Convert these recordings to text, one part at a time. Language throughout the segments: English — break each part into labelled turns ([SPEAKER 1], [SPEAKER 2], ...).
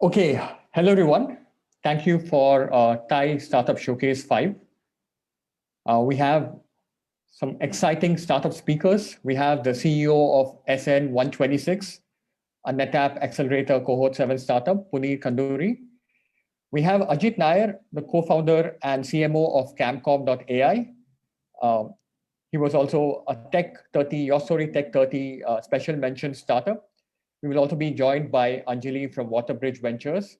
[SPEAKER 1] Okay, hello everyone. Thank you for TiE Startup Showcase 5. We have some exciting startup speakers. We have the CEO of SN126, a NetApp Accelerator Cohort 7 startup, Puneet Kanduri. We have Ajit Nair, the co-founder and CMO of Camcom.ai. He was also a Tech 30, Your Story Tech 30 special mention startup. We will also be joined by Anjali from Waterbridge Ventures.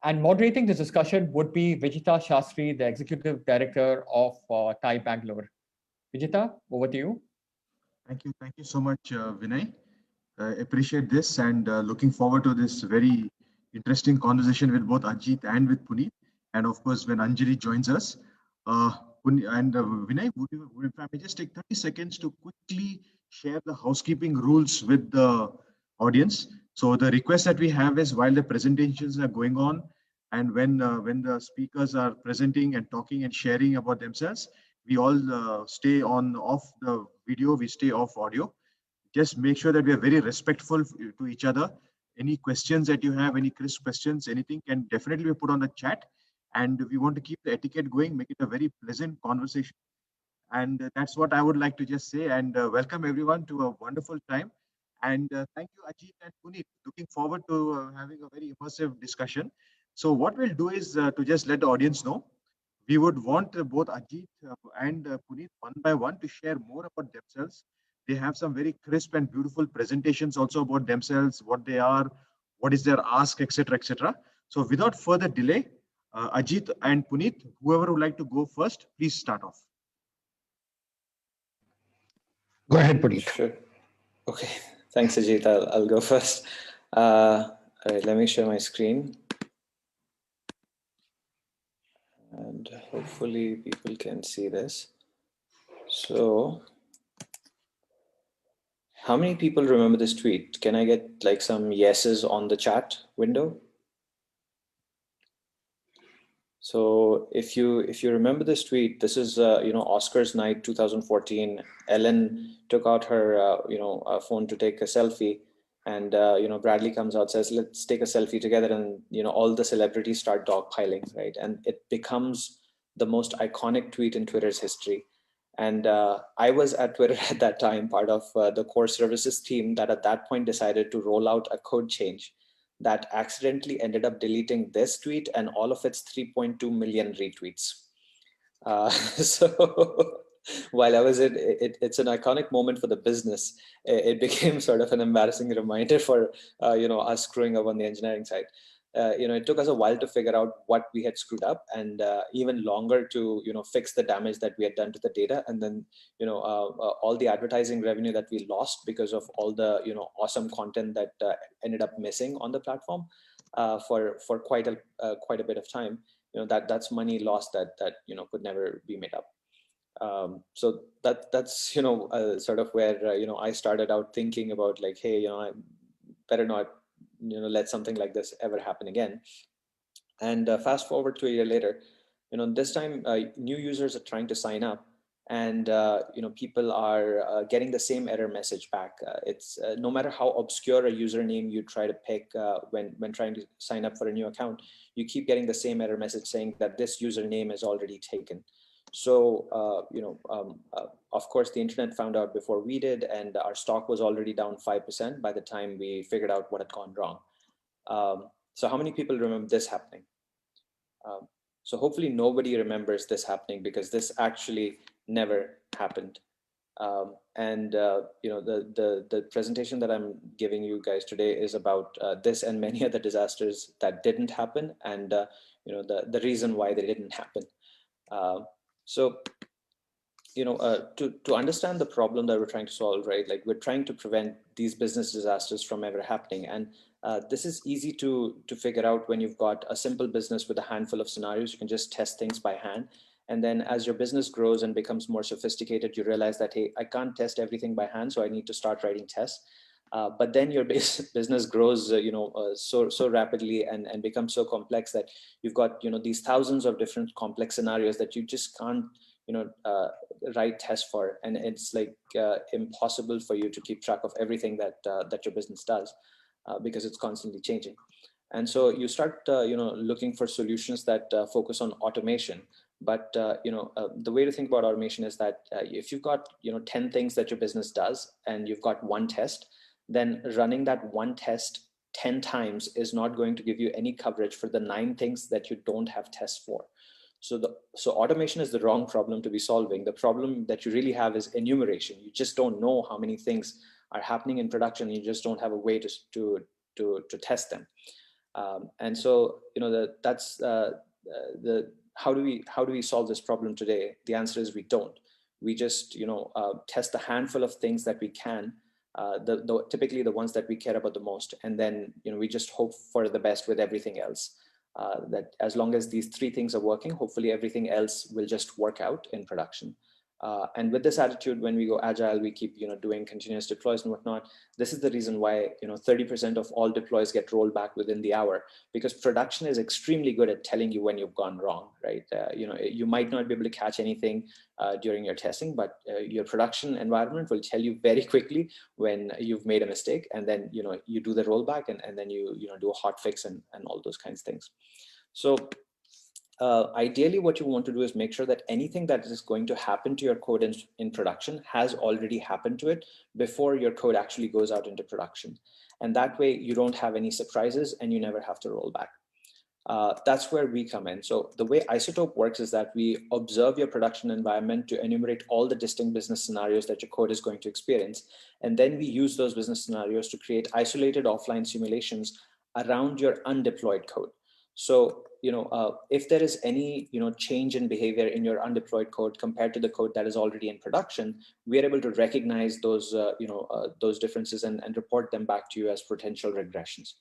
[SPEAKER 1] And moderating this discussion would be Vijita Shastri, the Executive Director of TiE Bangalore. Vijita, over to you.
[SPEAKER 2] Thank you so much, Vinay. I appreciate this and looking forward to this very interesting conversation with both Ajit and with Puneet. And of course, when Anjali joins us, Vinay, if I may just take 30 seconds to quickly share the housekeeping rules with the audience. So the request that we have is while the presentations are going on and when the speakers are presenting and talking and sharing about themselves, we all stay on off the video, we stay off audio. Just make sure that we are very respectful to each other. Any questions that you have, any crisp questions, anything can definitely be put on the chat. And we want to keep the etiquette going, make it a very pleasant conversation. And that's what I would like to just say. And welcome everyone to a wonderful time. And thank you, Ajit and Puneet. Looking forward to having a very immersive discussion. So what we'll do is to just let the audience know. We would want both Ajit and Puneet one by one to share more about themselves. They have some very crisp and beautiful presentations also about themselves, what they are, what is their ask, etc., etc. So without further delay, Ajit and Puneet, whoever would like to go first, please start off.
[SPEAKER 1] Go ahead, Puneet.
[SPEAKER 3] Sure. Okay. Thanks, Ajit. I'll go first. All right, let me share my screen. And hopefully people can see this. So, how many people remember this tweet? Can I get like some yeses on the chat window? So if you remember this tweet, this is Oscars night 2014. Ellen took out her phone to take a selfie, and Bradley comes out, says, "Let's take a selfie together," and all the celebrities start dogpiling, right? And it becomes the most iconic tweet in Twitter's history. And I was at Twitter at that time, part of the core services team that at that point decided to roll out a code change that accidentally ended up deleting this tweet and all of its 3.2 million retweets. So while I was in it's an iconic moment for the business. It became sort of an embarrassing reminder for us screwing up on the engineering side. It took us a while to figure out what we had screwed up, and even longer to fix the damage that we had done to the data, and then all the advertising revenue that we lost because of all the awesome content that ended up missing on the platform for quite a bit of time. That's money lost that could never be made up. So that's sort of where I started out thinking about, like, hey, I better not let something like this ever happen again. And fast forward to a year later, this time new users are trying to sign up, and people are getting the same error message back. It's no matter how obscure a username you try to pick when trying to sign up for a new account, you keep getting the same error message saying that this username is already taken. So of course the internet found out before we did, and our stock was already down 5% by the time we figured out what had gone wrong. So how many people remember this happening? So hopefully nobody remembers this happening, because this actually never happened. The presentation that I'm giving you guys today is about this and many other disasters that didn't happen, and the reason why they didn't happen. To understand the problem that we're trying to solve, right? Like, we're trying to prevent these business disasters from ever happening. And this is easy to figure out when you've got a simple business with a handful of scenarios. You can just test things by hand. And then as your business grows and becomes more sophisticated, you realize that, hey, I can't test everything by hand, so I need to start writing tests. But then your business grows, so rapidly and becomes so complex that you've got, these thousands of different complex scenarios that you just can't, write tests for, and it's like impossible for you to keep track of everything that your business does, because it's constantly changing. And so you start, looking for solutions that focus on automation. But the way to think about automation is that if you've got 10 things that your business does and you've got one test, then running that one test 10 times is not going to give you any coverage for the 9 things that you don't have tests for. So automation is the wrong problem to be solving. The problem that you really have is enumeration. You just don't know how many things are happening in production. You just don't have a way to test them. And so that's the how do we solve this problem today? The answer is we don't. We just test a handful of things that we can, typically the ones that we care about the most, and then we just hope for the best with everything else. That as long as these 3 things are working, hopefully everything else will just work out in production. And with this attitude, when we go agile, we keep doing continuous deploys and whatnot. This is the reason why 30% of all deploys get rolled back within the hour, because production is extremely good at telling you when you've gone wrong, right? You might not be able to catch anything during your testing, but your production environment will tell you very quickly when you've made a mistake, and then you do the rollback, and then you do a hot fix and all those kinds of things. So ideally, what you want to do is make sure that anything that is going to happen to your code in production has already happened to it before your code actually goes out into production. And that way you don't have any surprises and you never have to roll back. That's where we come in. So the way Isotope works is that we observe your production environment to enumerate all the distinct business scenarios that your code is going to experience. And then we use those business scenarios to create isolated offline simulations around your undeployed code. So, if there is any, change in behavior in your undeployed code compared to the code that is already in production, we are able to recognize those, those differences and report them back to you as potential regressions.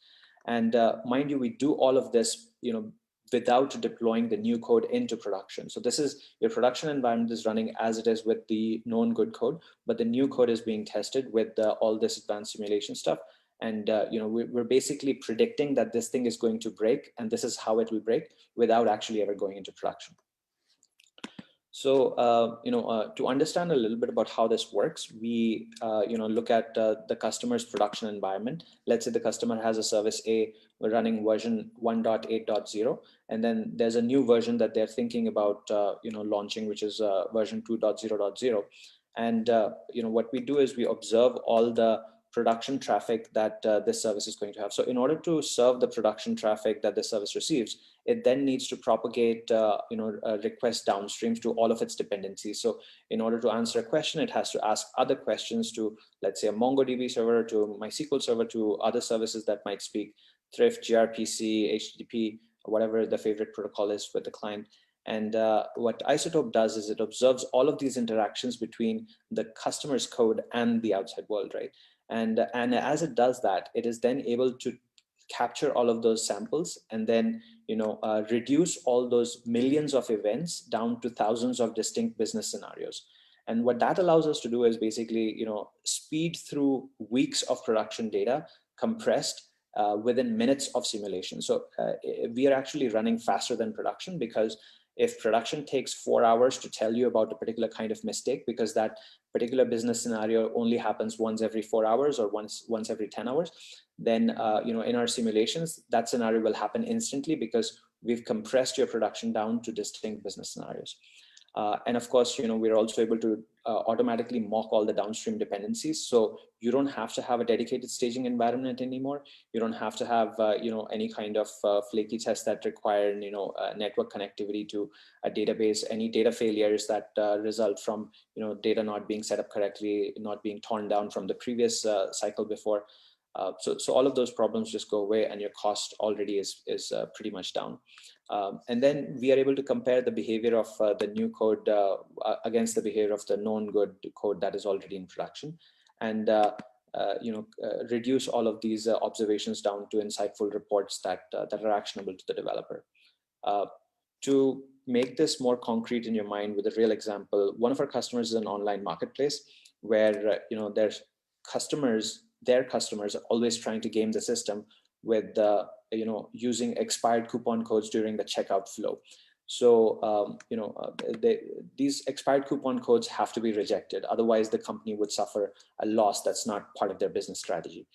[SPEAKER 3] And mind you, we do all of this, without deploying the new code into production. So this is your production environment is running as it is with the known good code, but the new code is being tested with all this advanced simulation stuff. And we're basically predicting that this thing is going to break, and this is how it will break without actually ever going into production. So to understand a little bit about how this works, we look at the customer's production environment. Let's say the customer has a service A, we're running version 1.8.0, and then there's a new version that they're thinking about launching, which is version 2.0.0. And what we do is we observe all the production traffic that this service is going to have. So in order to serve the production traffic that this service receives, it then needs to propagate request downstreams to all of its dependencies. So in order to answer a question, it has to ask other questions to, let's say, a MongoDB server, to MySQL server, to other services that might speak Thrift, gRPC, HTTP, whatever the favorite protocol is with the client. And what Isotope does is it observes all of these interactions between the customer's code and the outside world, right? And as it does that, it is then able to capture all of those samples and then reduce all those millions of events down to thousands of distinct business scenarios. And what that allows us to do is basically speed through weeks of production data compressed within minutes of simulation. So we are actually running faster than production, because if production takes 4 hours to tell you about a particular kind of mistake, because that particular business scenario only happens once every 4 hours or once every 10 hours, then in our simulations, that scenario will happen instantly, because we've compressed your production down to distinct business scenarios. And of course, we're also able to automatically mock all the downstream dependencies. So you don't have to have a dedicated staging environment anymore. You don't have to have, any kind of flaky tests that require, network connectivity to a database, any data failures that result from, data not being set up correctly, not being torn down from the previous cycle before. So all of those problems just go away, and your cost already is pretty much down. And then we are able to compare the behavior of the new code against the behavior of the known good code that is already in production, and reduce all of these observations down to insightful reports that are actionable to the developer. To make this more concrete in your mind with a real example, one of our customers is an online marketplace where their customers are always trying to game the system with using expired coupon codes during the checkout flow. So these expired coupon codes have to be rejected, otherwise the company would suffer a loss that's not part of their business strategy.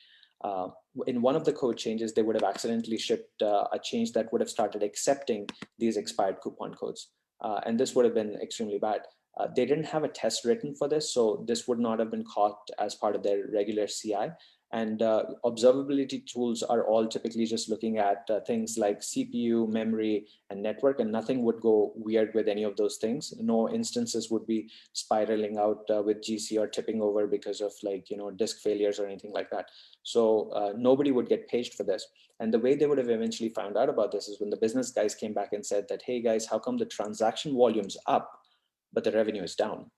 [SPEAKER 3] In one of the code changes, they would have accidentally shipped a change that would have started accepting these expired coupon codes. And this would have been extremely bad. They didn't have a test written for this, so this would not have been caught as part of their regular CI. And observability tools are all typically just looking at things like CPU, memory, and network, and nothing would go weird with any of those things. No instances would be spiraling out with GC or tipping over because of disk failures or anything like that. So nobody would get paged for this. And the way they would have eventually found out about this is when the business guys came back and said that, hey guys, how come the transaction volume's up, but the revenue is down?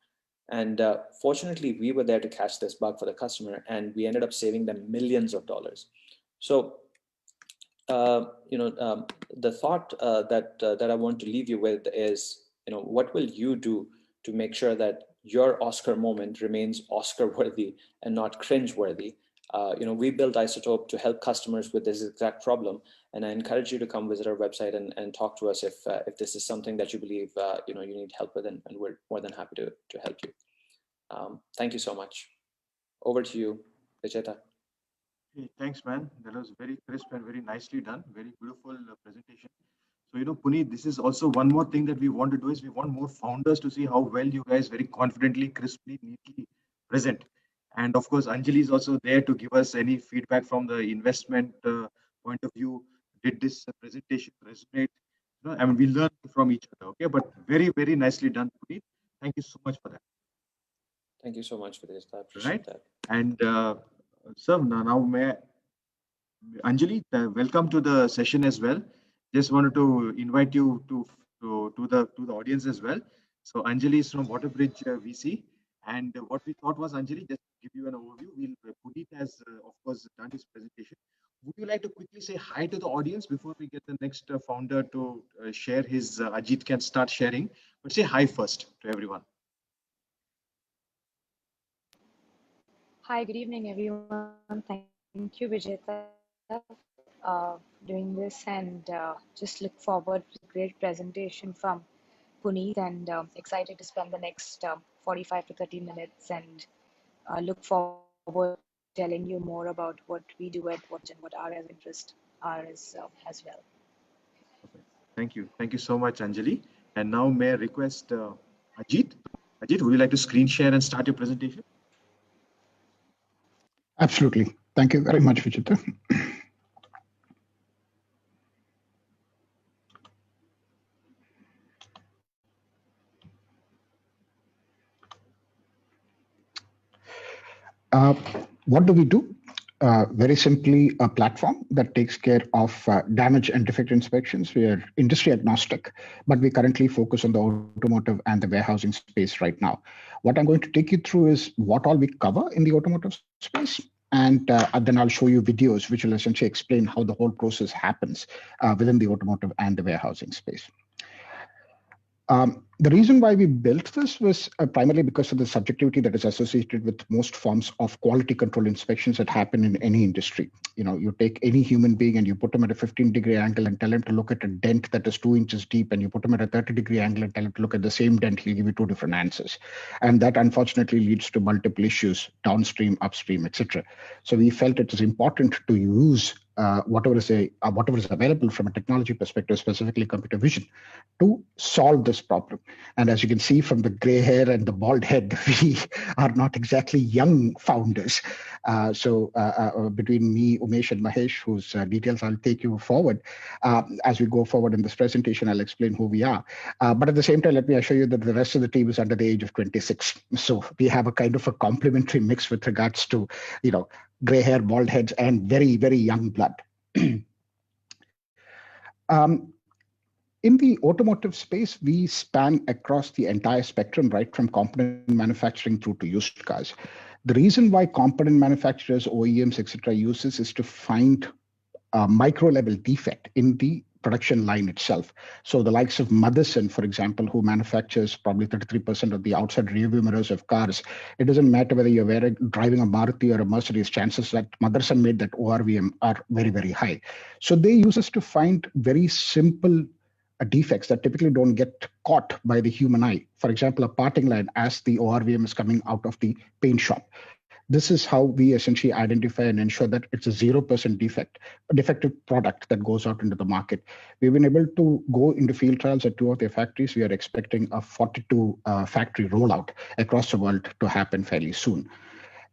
[SPEAKER 3] And fortunately, we were there to catch this bug for the customer, and we ended up saving them millions of dollars. So, the thought that I want to leave you with is, what will you do to make sure that your Oscar moment remains Oscar-worthy and not cringe-worthy? We built Isotope to help customers with this exact problem, and I encourage you to come visit our website and talk to us if this is something that you believe you need help with, and we're more than happy to help you. Thank you so much. Over to you, Vijeta.
[SPEAKER 2] Hey, thanks, man. That was very crisp and very nicely done. Very beautiful presentation. So, Puneet, this is also one more thing that we want to do is we want more founders to see how well you guys very confidently, crisply, neatly present. And of course, Anjali is also there to give us any feedback from the investment point of view. Did this presentation resonate? I mean, we learn from each other. Okay, but very, very nicely done, Puneet. Thank you so much for that.
[SPEAKER 3] Thank you so much for this. I appreciate that.
[SPEAKER 2] And sir, now may Anjali, welcome to the session as well. Just wanted to invite you to the audience as well. So Anjali is from Waterbridge VC, and what we thought was, Anjali, just to give you an overview, Puneet has of course done his presentation. Would you like to quickly say hi to the audience before we get the next founder to share his? Ajit can start sharing, but say hi first to everyone.
[SPEAKER 4] Hi, good evening, everyone. Thank you, Vijeta, doing this, and just look forward to a great presentation from Puneet, and excited to spend the next 45 to 30 minutes and look forward to telling you more about what we do at Watch and what our interests are as well.
[SPEAKER 2] Thank you. Thank you so much, Anjali. And now may I request Ajit? Ajit, would you like to screen share and start your presentation?
[SPEAKER 5] Absolutely. Thank you very much, Vijeta. What do we do? Very simply, a platform that takes care of damage and defect inspections. We are industry agnostic, but we currently focus on the automotive and the warehousing space right now. What I'm going to take you through is what all we cover in the automotive space. And then I'll show you videos which will essentially explain how the whole process happens within the automotive and the warehousing space. The reason why we built this was primarily because of the subjectivity that is associated with most forms of quality control inspections that happen in any industry. You take any human being and you put them at a 15-degree angle and tell him to look at a dent that is 2 inches deep, and you put him at a 30-degree angle and tell him to look at the same dent, he'll give you 2 different answers. And that unfortunately leads to multiple issues, downstream, upstream, etc. So we felt it is important to use whatever is available from a technology perspective, specifically computer vision, to solve this problem. And as you can see from the gray hair and the bald head, we are not exactly young founders. So between me, Umesh, and Mahesh, whose details I'll take you forward, as we go forward in this presentation, I'll explain who we are. But at the same time, let me assure you that the rest of the team is under the age of 26. So we have a kind of a complementary mix with regards to, gray hair, bald heads, and very, very young blood. In the automotive space, we span across the entire spectrum, right from component manufacturing through to used cars. The reason why component manufacturers, OEMs, etc., use this is to find a micro-level defect in the production line itself. So the likes of Motherson, for example, who manufactures probably 33% of the outside rearview mirrors of cars, it doesn't matter whether you're driving a Maruti or a Mercedes, chances that Motherson made that ORVM are very, very high. So they use us to find very simple defects that typically don't get caught by the human eye. For example, a parting line as the ORVM is coming out of the paint shop. This is how we essentially identify and ensure that it's a 0% defective product that goes out into the market. We've been able to go into field trials at 2 of their factories. We are expecting a 42 factory rollout across the world to happen fairly soon.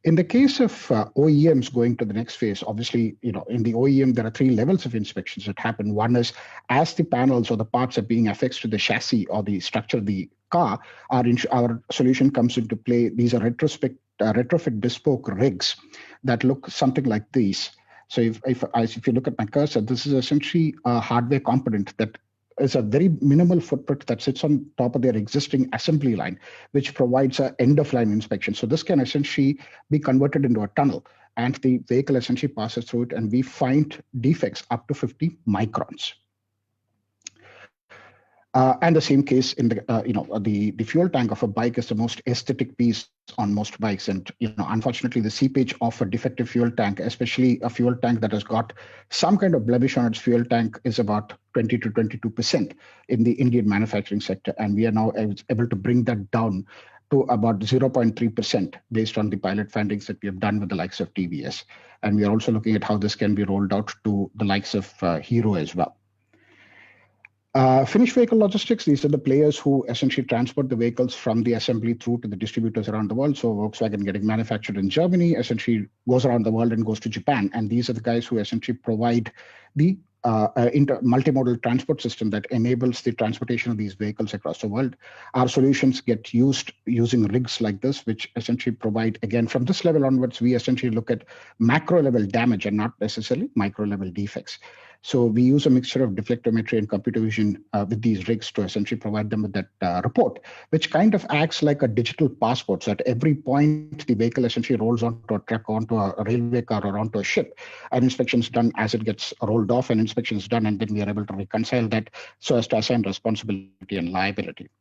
[SPEAKER 5] In the case of OEMs going to the next phase, obviously, in the OEM, there are 3 levels of inspections that happen. One is as the panels or the parts are being affixed to the chassis or the structure of the car, our solution comes into play. These are retrofit bespoke rigs that look something like these. So if you look at my cursor, this is essentially a hardware component that is a very minimal footprint that sits on top of their existing assembly line, which provides an end-of-line inspection. So this can essentially be converted into a tunnel, and the vehicle essentially passes through it, and we find defects up to 50 microns. And the same case in the fuel tank of a bike is the most aesthetic piece on most bikes. And unfortunately, the seepage of a defective fuel tank, especially a fuel tank that has got some kind of blemish on its fuel tank, is about 20 to 22% in the Indian manufacturing sector. And we are now able to bring that down to about 0.3% based on the pilot findings that we have done with the likes of TVS. And we are also looking at how this can be rolled out to the likes of Hero as well. Finnish vehicle logistics, these are the players who essentially transport the vehicles from the assembly through to the distributors around the world. So Volkswagen getting manufactured in Germany essentially goes around the world and goes to Japan. And these are the guys who essentially provide the multimodal transport system that enables the transportation of these vehicles across the world. Our solutions get used using rigs like this, which essentially provide, again, from this level onwards, we essentially look at macro level damage and not necessarily micro level defects. So we use a mixture of deflectometry and computer vision with these rigs to essentially provide them with that report, which kind of acts like a digital passport. So at every point, the vehicle essentially rolls onto a truck, onto a railway car, or onto a ship. An inspection is done as it gets rolled off, and inspection is done, and then we are able to reconcile that so as to assign responsibility and liability.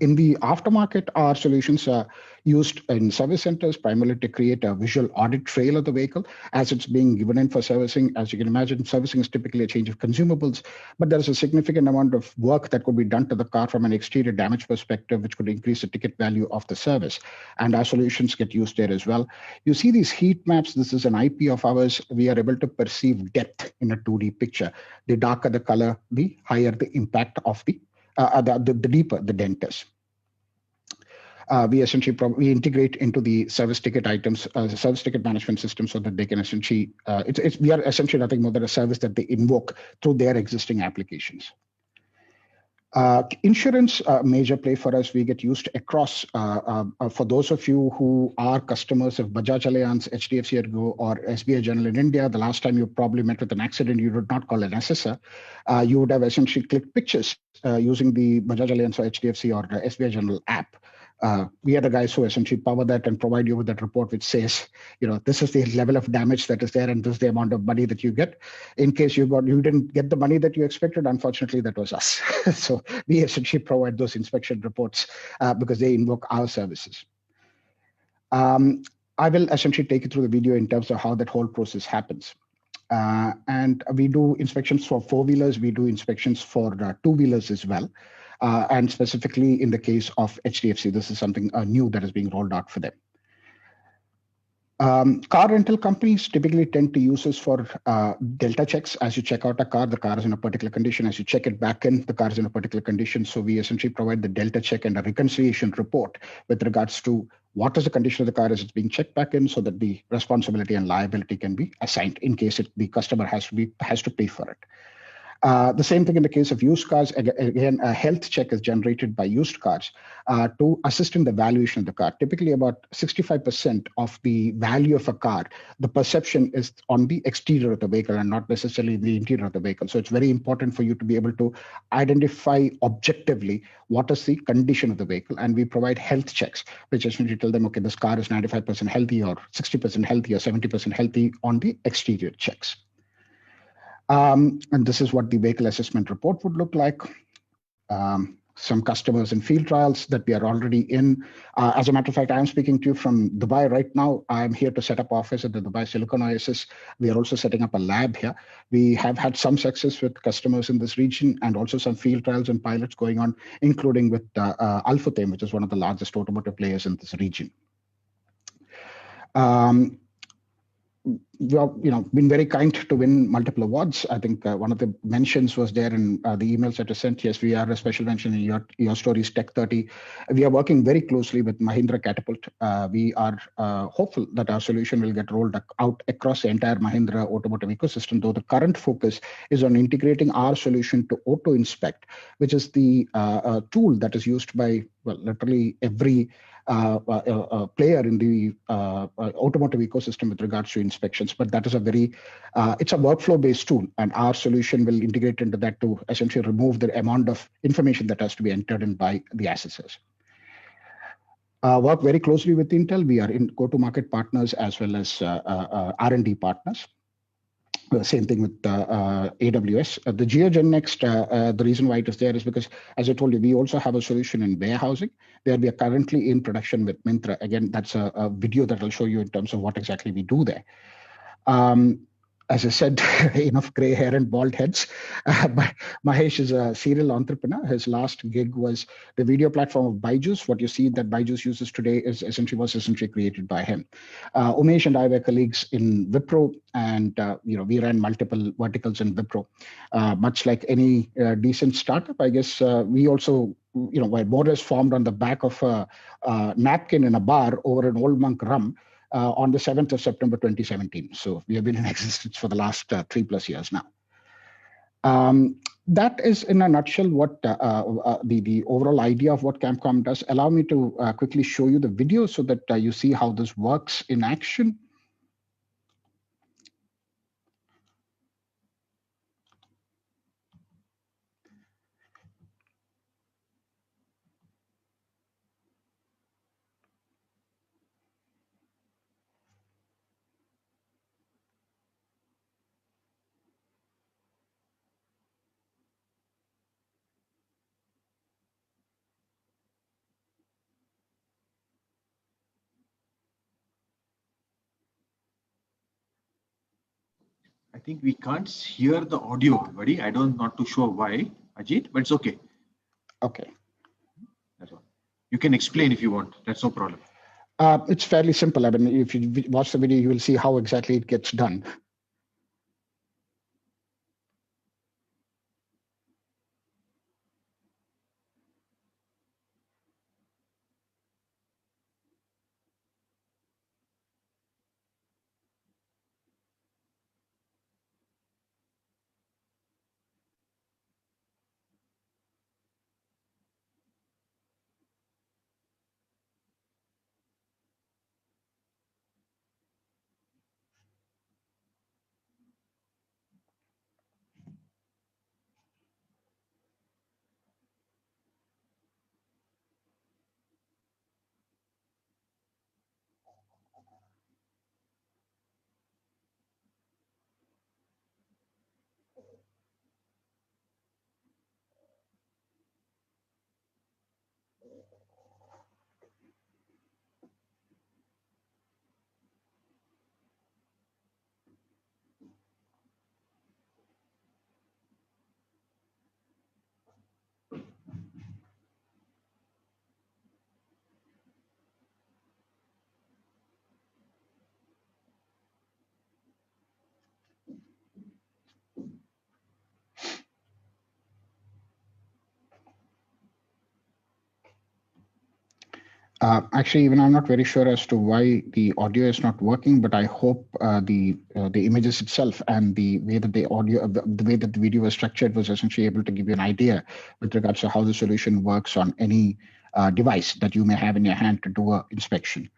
[SPEAKER 5] In the aftermarket, our solutions are used in service centers primarily to create a visual audit trail of the vehicle as it's being given in for servicing. As you can imagine, servicing is typically a change of consumables, but there's a significant amount of work that could be done to the car from an exterior damage perspective, which could increase the ticket value of the service. And our solutions get used there as well. You see these heat maps. This is an IP of ours. We are able to perceive depth in a 2D picture. The darker the color, the higher the impact of the deeper the dent is. We essentially we integrate into the service ticket items, service ticket management system, so that they can essentially, we are essentially nothing more than a service that they invoke through their existing applications. Insurance, major play for us. We get used across, for those of you who are customers of Bajaj Allianz, HDFC Ergo, or SBI General in India, the last time you probably met with an accident, you did not call an assessor. You would have essentially clicked pictures using the Bajaj Allianz or HDFC or SBI General app. We are the guys who essentially power that and provide you with that report, which says, this is the level of damage that is there, and this is the amount of money that you get. In case you didn't get the money that you expected, unfortunately, that was us. So we essentially provide those inspection reports because they invoke our services. I will essentially take you through the video in terms of how that whole process happens. And we do inspections for 4-wheelers. We do inspections for 2-wheelers as well. And specifically in the case of HDFC, this is something new that is being rolled out for them. Car rental companies typically tend to use us for delta checks. As you check out a car, the car is in a particular condition. As you check it back in, the car is in a particular condition. So we essentially provide the delta check and a reconciliation report with regards to what is the condition of the car as it's being checked back in, so that the responsibility and liability can be assigned in case the customer has to pay for it. The same thing in the case of used cars. Again, a health check is generated by used cars to assist in the valuation of the car. Typically, about 65% of the value of a car, the perception is on the exterior of the vehicle and not necessarily the interior of the vehicle. So it's very important for you to be able to identify objectively what is the condition of the vehicle. And we provide health checks, which essentially tell them, okay, this car is 95% healthy or 60% healthy or 70% healthy on the exterior checks. And this is what the vehicle assessment report would look like. Some customers in field trials that we are already in. As a matter of fact, I'm speaking to you from Dubai right now. I'm here to set up office at the Dubai Silicon Oasis. We are also setting up a lab here. We have had some success with customers in this region and also some field trials and pilots going on, including with Alphatem, which is one of the largest automotive players in this region. We have been very kind to win multiple awards. I think one of the mentions was there in the emails that are sent. Yes, we are a special mention in your stories Tech 30. We are working very closely with Mahindra Catapult. We are hopeful that our solution will get rolled out across the entire Mahindra automotive ecosystem, though the current focus is on integrating our solution to Auto Inspect, which is the tool that is used by literally every player in the automotive ecosystem with regards to inspections. But that is it's a workflow-based tool, and our solution will integrate into that to essentially remove the amount of information that has to be entered in by the assessors. Work very closely with Intel. We are in go-to-market partners as well as R&D partners. Same thing with AWS. The GeoGen Next, the reason why it is there is because, as I told you, we also have a solution in warehousing. There we are currently in production with Myntra. Again, that's a video that I'll show you in terms of what exactly we do there. As I said, enough gray hair and bald heads. But Mahesh is a serial entrepreneur. His last gig was the video platform of Byju's. What you see that Byju's uses today was essentially created by him. Umesh and I were colleagues in Wipro, and we ran multiple verticals in Wipro. Much like any decent startup, I guess we also were more or less formed on the back of a napkin in a bar over an old monk rum. On the 7th of September 2017. So we have been in existence for the last 3+ years now. That is in a nutshell what the overall idea of what CampCom does. Allow me to quickly show you the video so that you see how this works in action.
[SPEAKER 2] I think we can't hear the audio, buddy. Not too sure why, Ajit, but it's okay.
[SPEAKER 5] Okay.
[SPEAKER 2] That's all. You can explain if you want. That's no problem.
[SPEAKER 5] It's fairly simple. I mean, if you watch the video, you will see how exactly it gets done. Actually, even I'm not very sure as to why the audio is not working, but I hope the images itself and the way that the way that the video was structured was essentially able to give you an idea with regards to how the solution works on any device that you may have in your hand to do an inspection.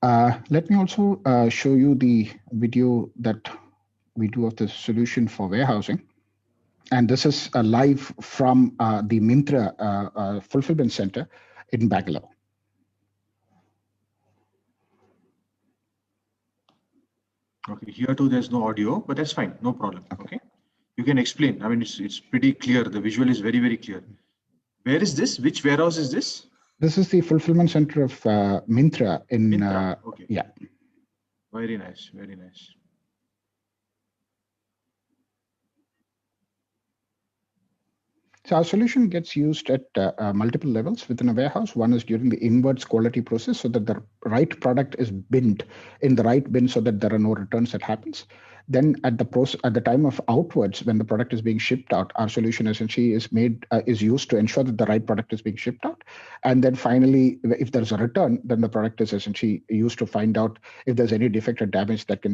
[SPEAKER 5] Let me also show you the video that we do of the solution for warehousing. And this is live from the Myntra fulfillment center in Bangalore.
[SPEAKER 2] Okay, here too there's no audio, but that's fine, no problem. Okay, you can explain. I mean, it's pretty clear. The visual is very, very clear. Where is this? Which warehouse is this?
[SPEAKER 5] This is the fulfillment center of Myntra in
[SPEAKER 2] Myntra. Okay.
[SPEAKER 5] Yeah.
[SPEAKER 2] Very nice, very nice.
[SPEAKER 5] So our solution gets used at multiple levels within a warehouse. One is during the inwards quality process, so that the right product is binned in the right bin, so that there are no returns that happens. Then at the time of outwards, when the product is being shipped out, our solution essentially is used to ensure that the right product is being shipped out. And then finally, if there's a return, then the product is essentially used to find out if there's any defect or damage that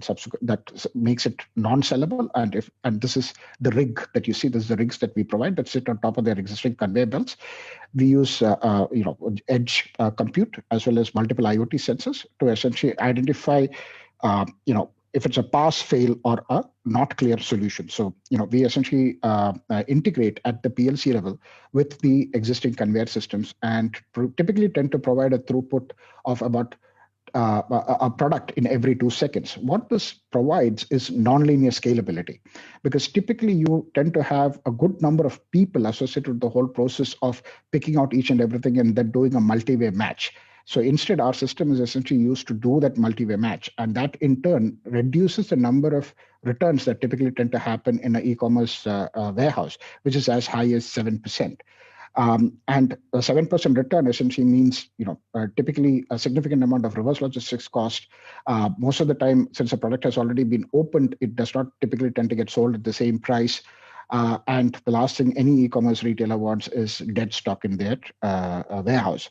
[SPEAKER 5] makes it non-sellable. And this is the rig that you see. This is the rigs that we provide that sit on top of their existing conveyor belts. We use edge compute as well as multiple IoT sensors to essentially identify if it's a pass, fail, or a not clear solution. So, we essentially integrate at the PLC level with the existing conveyor systems, and typically tend to provide a throughput of about a product in every 2 seconds. What this provides is nonlinear scalability, because typically you tend to have a good number of people associated with the whole process of picking out each and everything and then doing a multi-way match. So instead, our system is essentially used to do that multi-way match, and that in turn reduces the number of returns that typically tend to happen in an e-commerce warehouse, which is as high as 7%. And a 7% return essentially means, typically a significant amount of reverse logistics cost. Most of the time, since a product has already been opened, it does not typically tend to get sold at the same price. And the last thing any e-commerce retailer wants is dead stock in their warehouse.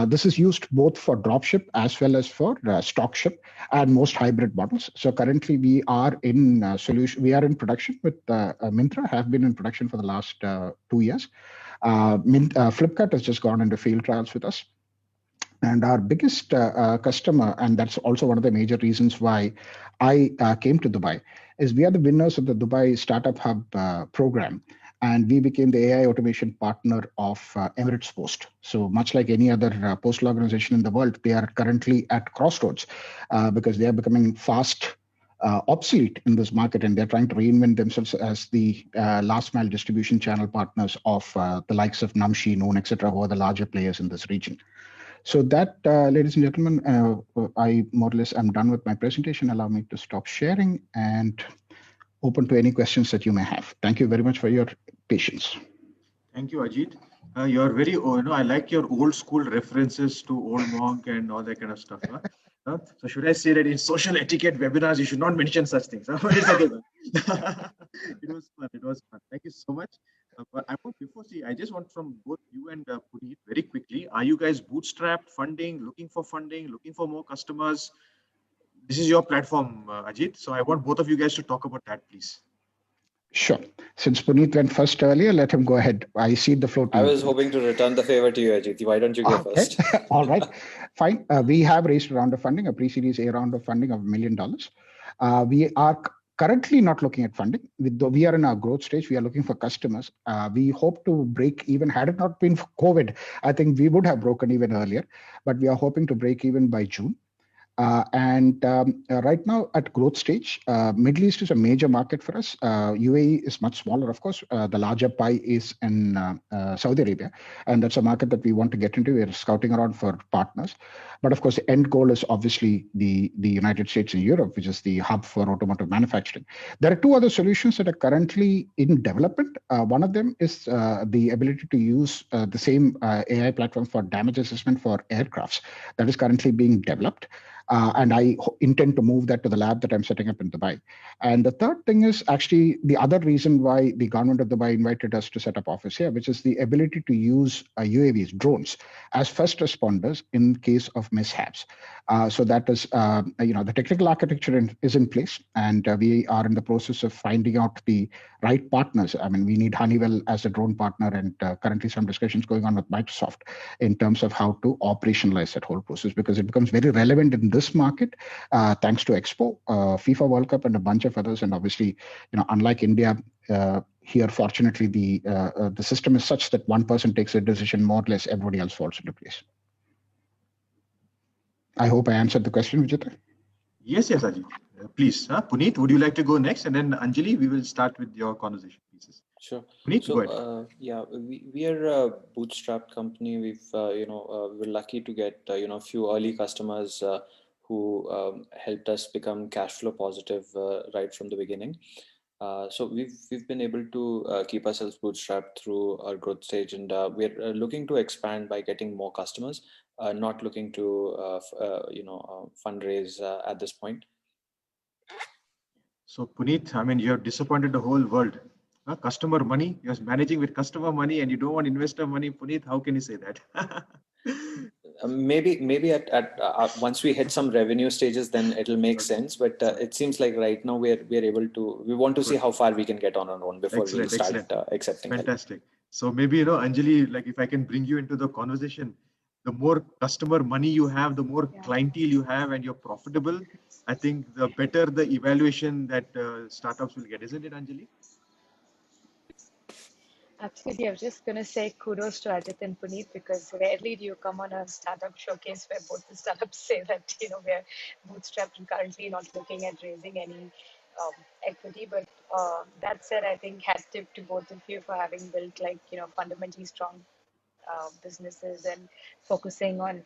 [SPEAKER 5] This is used both for dropship as well as for stock ship and most hybrid models. So currently we are in production with Myntra, have been in production for the last 2 years. Flipkart has just gone into field trials with us. And our biggest customer, and that's also one of the major reasons why I came to Dubai, is we are the winners of the Dubai Startup Hub program. And we became the AI automation partner of Emirates Post. So much like any other postal organization in the world, they are currently at crossroads because they are becoming fast obsolete in this market, and they're trying to reinvent themselves as the last mile distribution channel partners of the likes of Namshi, Noon, etc., who are the larger players in this region. So that, ladies and gentlemen, I more or less am done with my presentation. Allow me to stop sharing and open to any questions that you may have. Thank you very much for your patience.
[SPEAKER 2] Thank you, Ajit. You're very, I like your old school references to Old Monk and all that kind of stuff. Huh? So should I say that in social etiquette webinars, you should not mention such things? Huh? It's okay. It was fun. It was fun. Thank you so much. But I just want from both you and Puneet very quickly, are you guys bootstrapped, looking for funding, looking for more customers? This is your platform, Ajit. So I want both of you guys to talk about that, please.
[SPEAKER 5] Sure. Since Puneet went first earlier, let him go ahead. I cede the floor to you.
[SPEAKER 3] I was hoping to return the favor to you, Ajit. Why don't you go first?
[SPEAKER 5] All right. Fine. We have raised a round of funding, a pre-series A round of funding of $1 million. We are currently not looking at funding. We are in our growth stage. We are looking for customers. We hope to break even. Had it not been for COVID, I think we would have broken even earlier, but we are hoping to break even by June. Right now at growth stage, Middle East is a major market for us. UAE is much smaller, of course. The larger pie is in Saudi Arabia, and that's a market that we want to get into. We're scouting around for partners. But of course, the end goal is obviously the United States and Europe, which is the hub for automotive manufacturing. There are two other solutions that are currently in development. One of them is the ability to use the same AI platform for damage assessment for aircrafts that is currently being developed. And I intend to move that to the lab that I'm setting up in Dubai. And the third thing is actually the other reason why the government of Dubai invited us to set up office here, which is the ability to use UAVs, drones, as first responders in case of mishaps. So that is, the technical architecture is in place, and we are in the process of finding out the right partners. I mean, we need Honeywell as a drone partner, and currently some discussions going on with Microsoft in terms of how to operationalize that whole process, because it becomes very relevant in this market, thanks to Expo, FIFA World Cup, and a bunch of others. And obviously, unlike India, here, fortunately, the system is such that one person takes a decision, more or less everybody else falls into place. I hope I answered the question, Vijay.
[SPEAKER 2] Yes, Ajit. Please, Puneet, would you like to go next? And then Anjali, we will start with your conversation pieces.
[SPEAKER 3] Sure.
[SPEAKER 2] Puneet,
[SPEAKER 3] So,
[SPEAKER 2] go ahead.
[SPEAKER 3] we are a bootstrapped company. We've, we're lucky to get, a few early customers who helped us become cash flow positive right from the beginning. So we've been able to keep ourselves bootstrapped through our growth stage, and we're looking to expand by getting more customers, not looking to fundraise at this point.
[SPEAKER 2] So Puneet, I mean, you have disappointed the whole world. Customer money, you're managing with customer money and you don't want investor money. Puneet, how can you say that?
[SPEAKER 3] Maybe at once we hit some revenue stages, then it'll make sense. But it seems like right now we're able to. We want to see how far we can get on our own before we start accepting help.
[SPEAKER 2] Fantastic. So maybe, Anjali, like if I can bring you into the conversation, the more customer money you have, the more clientele you have, and you're profitable, I think the better the evaluation that startups will get, isn't it, Anjali?
[SPEAKER 4] Absolutely. I was just going to say kudos to Ajit and Puneet, because rarely do you come on a startup showcase where both the startups say that, we're bootstrapped and currently not looking at raising any equity. But that said, I think hat tip to both of you for having built fundamentally strong businesses and focusing on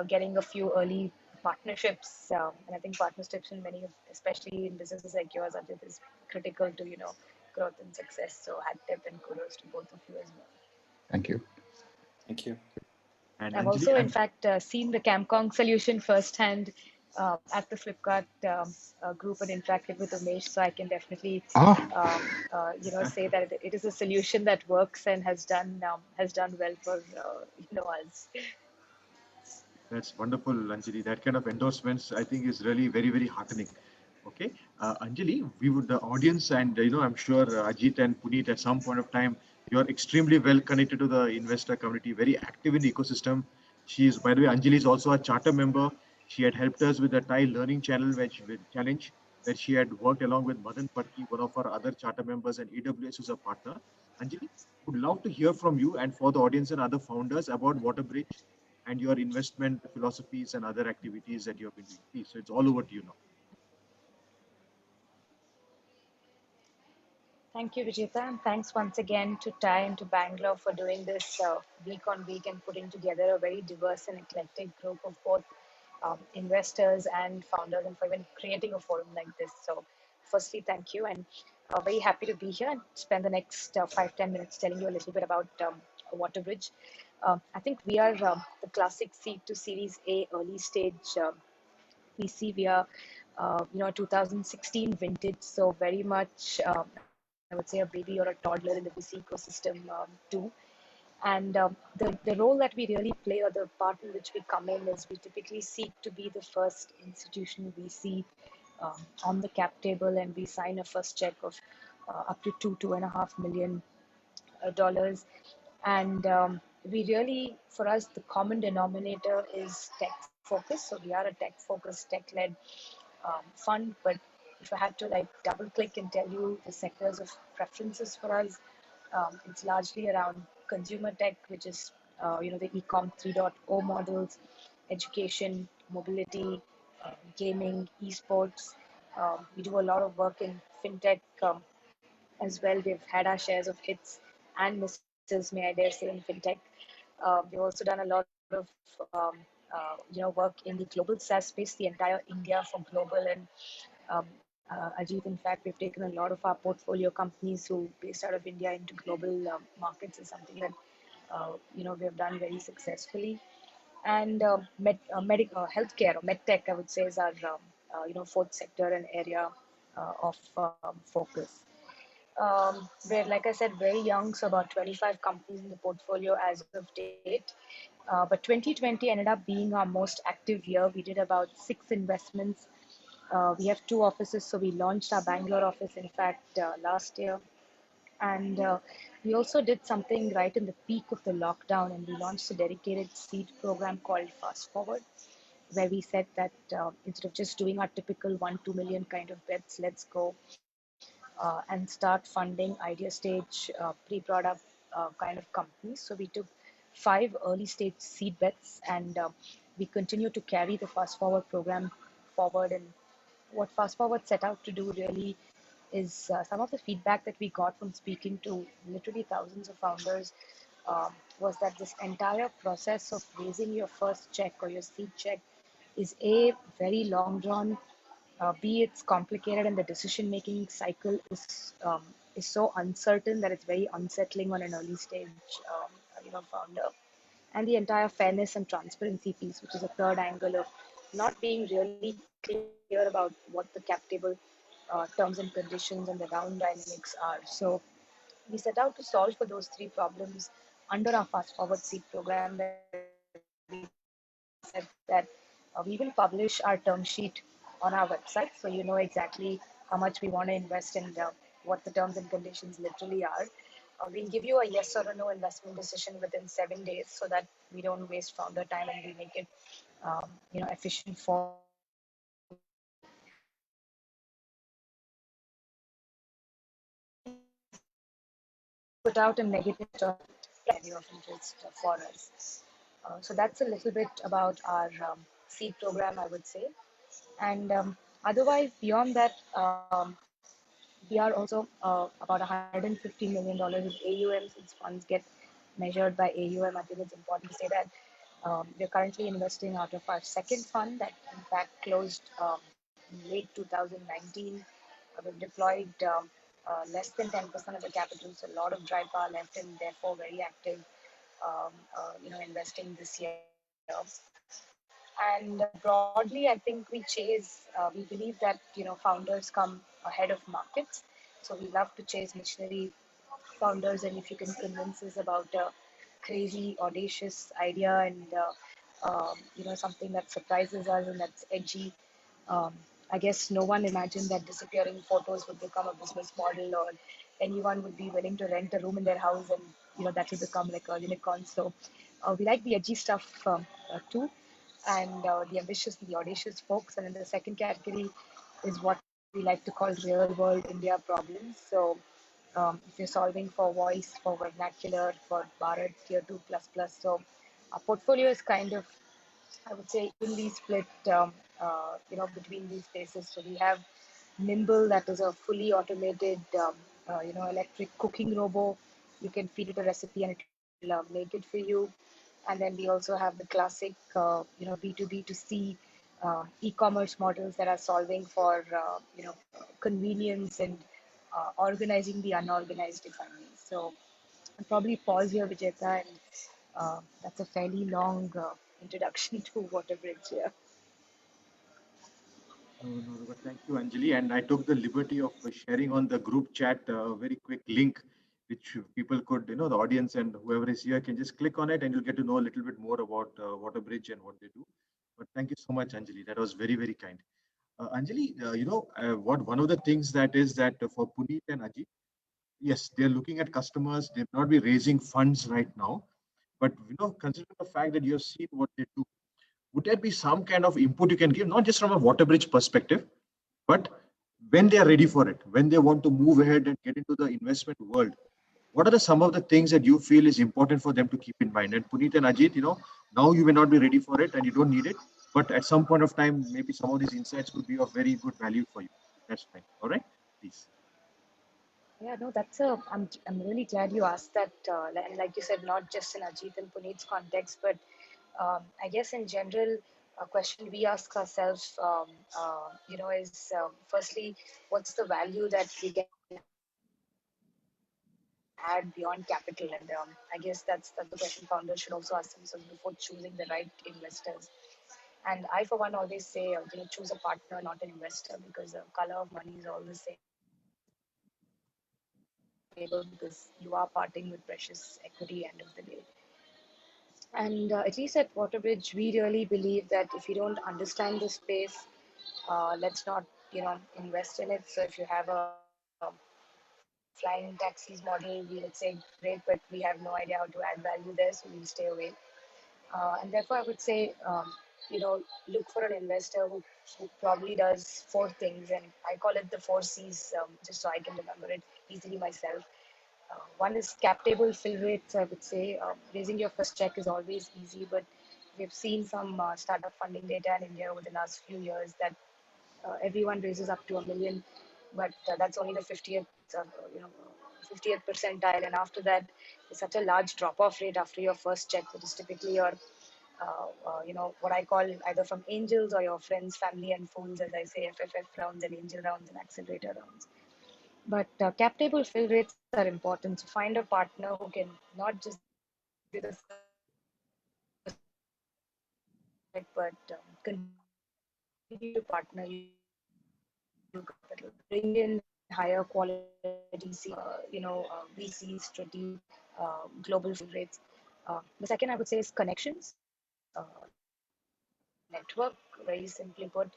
[SPEAKER 4] getting a few early partnerships. And I think partnerships in many, especially in businesses like yours, Ajit, is critical to, growth and success. So hat tip and kudos to both of you as well.
[SPEAKER 5] Thank you.
[SPEAKER 3] Thank you.
[SPEAKER 2] And
[SPEAKER 4] I've
[SPEAKER 2] Anjali,
[SPEAKER 4] also, in fact, seen the Camcong solution firsthand at the Flipkart group and interacted with Umesh, so I can definitely, say that it is a solution that works and has done well for us.
[SPEAKER 2] that's wonderful, Anjali. That kind of endorsements, I think, is really very, very heartening. Okay, Anjali, we would the audience, and I'm sure Ajit and Puneet at some point of time, you are extremely well connected to the investor community, very active in the ecosystem. She is, by the way, Anjali is also a charter member. She had helped us with the TiE Learning Channel challenge, where she had worked along with Madan Patki, one of our other charter members, and AWS is a partner. Anjali, would love to hear from you and for the audience and other founders about WaterBridge and your investment philosophies and other activities that you have been doing. Please, so it's all over to you now.
[SPEAKER 4] Thank you, Vijita, and thanks once again to TiE and to Bangalore for doing this week on week and putting together a very diverse and eclectic group of both investors and founders, and for even creating a forum like this. So, firstly, thank you, and very happy to be here and spend the next 5-10 minutes telling you a little bit about WaterBridge. I think we are the classic seed to Series A early stage VC. We are, 2016 vintage, so very much, I would say, a baby or a toddler in the VC ecosystem too. And the role that we really play, or the part in which we come in, is we typically seek to be the first institutional VC on the cap table, and we sign a first check of up to $2.5 million. And we really, for us, the common denominator is tech focus. So we are a tech focused, tech led fund. But if I had to double click and tell you the sectors of preferences for us, it's largely around consumer tech, which is the ecom 3.0 models, education, mobility, gaming, esports. We do a lot of work in fintech as well. We've had our shares of hits and misses, may I dare say, in fintech. We've also done a lot of um, work in the global SaaS space, the entire India for global. And Ajit, in fact, we've taken a lot of our portfolio companies who based out of India into global markets, is something that we have done very successfully. And healthcare or medtech, I would say, is our fourth sector and area of focus. We're, like I said, very young, so about 25 companies in the portfolio as of date. But 2020 ended up being our most active year. We did about 6 investments. We have 2 offices, so we launched our Bangalore office, in fact, last year. And we also did something right in the peak of the lockdown, and we launched a dedicated seed program called Fast Forward, where we said that instead of just doing our typical 1-2 million kind of bets, let's go and start funding idea stage, pre-product kind of companies. So we took 5 early stage seed bets, and we continue to carry the Fast Forward program forward. And what Fast Forward set out to do really is some of the feedback that we got from speaking to literally thousands of founders was that this entire process of raising your first check or your seed check is a very long drawn B, it's complicated and the decision-making cycle is so uncertain that it's very unsettling on an early stage, founder. And the entire fairness and transparency piece, which is a third angle of not being really clear about what the captable terms and conditions and the round dynamics are. So we set out to solve for those three problems under our Fast Forward Seed program, where we said that we will publish our term sheet on our website, so you know exactly how much we want to invest and what the terms and conditions literally are. We'll give you a yes or a no investment decision within 7 days so that we don't waste founder time and we make it, efficient for you. Put out a negative area of interest for us. So that's a little bit about our seed program, I would say. And otherwise, beyond that, we are also about $150 million in AUM, since funds get measured by AUM. I think it's important to say that we're currently investing out of our second fund that in fact closed in late 2019. We've deployed less than 10% of the capital, so a lot of dry power left and therefore very active investing this year. And broadly, I think we believe that founders come ahead of markets. So we love to chase missionary founders, and if you can convince us about a crazy, audacious idea and something that surprises us and that's edgy. Um, I guess no one imagined that disappearing photos would become a business model, or anyone would be willing to rent a room in their house, and that will become like a unicorn. So we like the edgy stuff too, and the audacious folks. And then the second category is what we like to call real world India problems. So if you're solving for voice, for vernacular, for Bharat Tier 2 plus plus. So our portfolio is kind of, I would say, evenly split, between these spaces. So we have Nimble, that is a fully automated, electric cooking robo. You can feed it a recipe and it will make it for you. And then we also have the classic, B2B to C e-commerce models that are solving for, convenience and organizing the unorganized, if I may. So I'll probably pause here, Vijeta, and that's a fairly long introduction to Waterbridge. Yeah.
[SPEAKER 2] No, but thank you, Anjali. And I took the liberty of sharing on the group chat a very quick link, which people could, the audience and whoever is here can just click on it and you'll get to know a little bit more about Waterbridge and what they do. But thank you so much, Anjali. That was very, very kind. Anjali, what one of the things that is that for Puneet and Ajit, yes, they're looking at customers. They may not be raising funds right now, but consider the fact that you have seen what they do. Would there be some kind of input you can give, not just from a Waterbridge perspective, but when they are ready for it, when they want to move ahead and get into the investment world, what are some of the things that you feel is important for them to keep in mind? And Puneet and Ajit, now you may not be ready for it and you don't need it, but at some point of time, maybe some of these insights could be of very good value for you. That's fine. All right, please.
[SPEAKER 4] Yeah, no, I'm really glad you asked that. And like you said, not just in Ajit and Puneet's context, but I guess in general, a question we ask ourselves, is firstly, what's the value that we can add beyond capital? And I guess that's the question founders should also ask themselves before choosing the right investors. And I, for one, always say, choose a partner, not an investor, because the color of money is all the same. But the value is going to be different at the table because you are parting with precious equity end of the day. And at least at Waterbridge, we really believe that if you don't understand the space, let's not, invest in it. So if you have a flying taxis model, we would say great, but we have no idea how to add value there, so we'll stay away. And therefore, I would say, look for an investor who probably does four things, and I call it the four C's, just so I can remember it easily myself. One is cap table fill rates, I would say. Raising your first check is always easy, but we've seen some startup funding data in India over the last few years that everyone raises up to 1 million, but that's only the 50th percentile, and after that, there's such a large drop-off rate after your first check, which is typically your what I call either from angels or your friends, family, and fools, as I say, FFF rounds and angel rounds and accelerator rounds. But cap table fill rates are important. So find a partner who can not just give you the first fill rate, but continue to partner you capital, bring in higher quality CEOs, VCs, strategic, global fill rates. The second I would say is connections, network. Very simply put,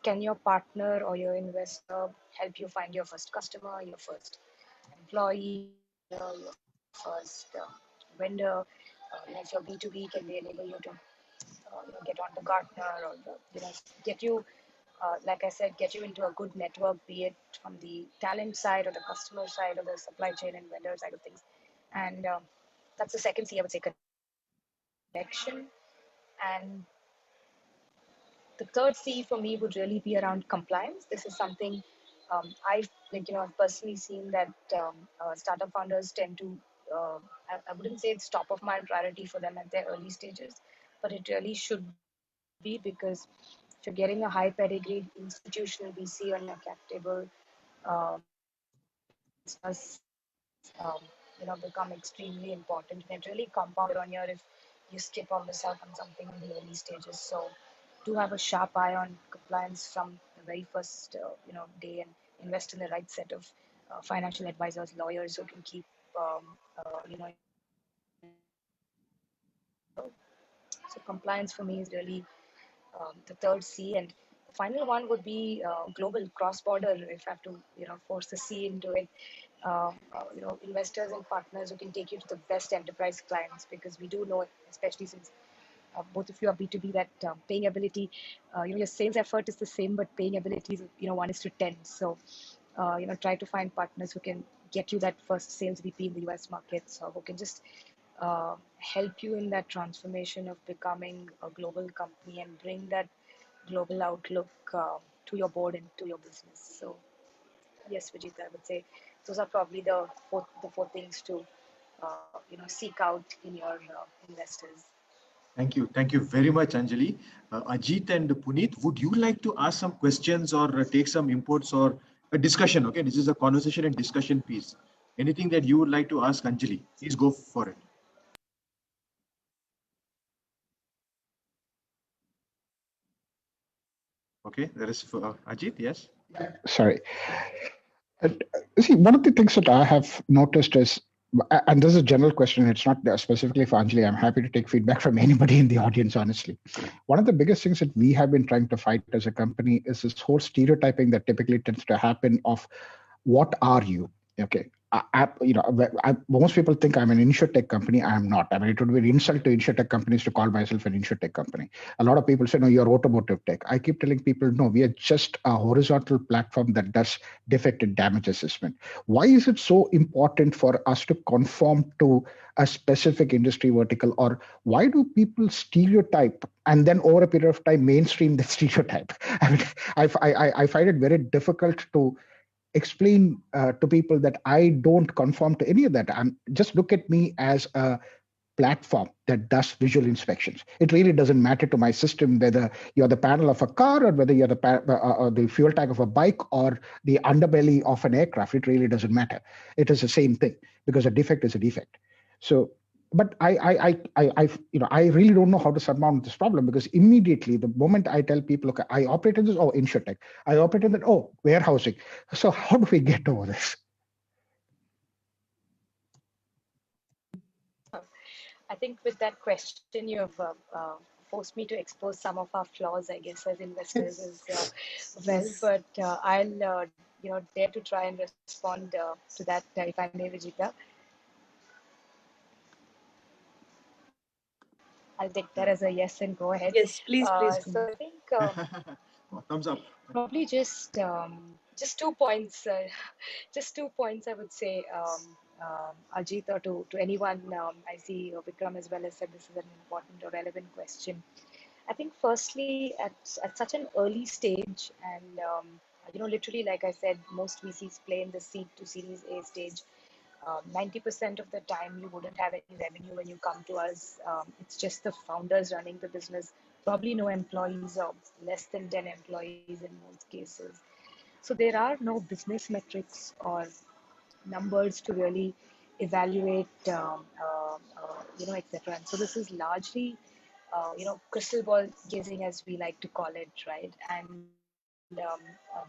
[SPEAKER 4] can your partner or your investor help you find your first customer, your first employee, your first vendor? If you're B2B, can they enable you to get onto Gartner or get you, like I said, get you into a good network, be it from the talent side or the customer side or the supply chain and vendor side of things. And that's the second C, I would say, connection. And the third C for me would really be around compliance. This is something I've personally seen that startup founders tend to. I wouldn't say it's top of mind priority for them at their early stages, but it really should be because if you're getting a high pedigree institutional VC on your cap table, compliance does become extremely important, and it really compounds later on year if you skip or miss out on something in the early stages. So do have a sharp eye on compliance from the very first day, and invest in the right set of financial advisors, lawyers who can keep investors so compliance for me is really the third C, and the final one would be global cross-border. If I have to, force the C into it, investors and partners who can take you to the best enterprise clients, because we do know, especially since both of you are B2B, that paying ability, your sales effort is the same, but paying ability is, 1:10. So, try to find partners who can get you that first sales VP in the US markets, or who can just help you in that transformation of becoming a global company and bring that global outlook to your board and to your business. So, yes, Vijita, I would say those are probably the four things to seek out in your investors.
[SPEAKER 2] Thank you very much, Anjali. Ajit and Puneet, would you like to ask some questions or take some inputs or a discussion? Okay, this is a conversation and discussion piece. Anything that you would like to ask Anjali, please go for it. Okay, there is Ajit, yes.
[SPEAKER 5] Sorry. See, one of the things that I have noticed is, and this is a general question, it's not specifically for Anjali. I'm happy to take feedback from anybody in the audience, honestly. One of the biggest things that we have been trying to fight as a company is this whole stereotyping that typically tends to happen of what are you? Okay. Most people think I'm an insurtech company. I am not. I mean, it would be an insult to insurtech companies to call myself an insurtech company. A lot of people say, no, you're automotive tech. I keep telling people, no, we are just a horizontal platform that does defect and damage assessment. Why is it so important for us to conform to a specific industry vertical? Or why do people stereotype and then over a period of time mainstream the stereotype? I mean, I find it very difficult to explain to people that I don't conform to any of that. I'm just look at me as a platform that does visual inspections. It really doesn't matter to my system whether you're the panel of a car or whether you're the fuel tank of a bike or the underbelly of an aircraft. It really doesn't matter. It is the same thing because a defect is a defect. So, but I really don't know how to surmount this problem, because immediately the moment I tell people, okay, I operate in this, oh, insurtech, I operate in that, oh, warehousing. So how do we get over this?
[SPEAKER 4] I think with that question, you've forced me to expose some of our flaws, I guess, as investors as well. But I'll, dare to try and respond to that, if I may, Vijita. I'll take that as a yes and go ahead.
[SPEAKER 6] Yes, please go
[SPEAKER 4] So
[SPEAKER 6] ahead.
[SPEAKER 4] I think
[SPEAKER 2] Thumbs up.
[SPEAKER 4] probably just 2 points, just 2 points I would say, Ajit, or to anyone. I see Vikram as well as said this is an important or relevant question. I think firstly at such an early stage, and literally, like I said, most VCs play in the seed to Series A stage. 90% of the time you wouldn't have any revenue when you come to us. It's just the founders running the business, probably no employees or less than 10 employees in most cases. So there are no business metrics or numbers to really evaluate, etc. And so this is largely, crystal ball gazing, as we like to call it, right? And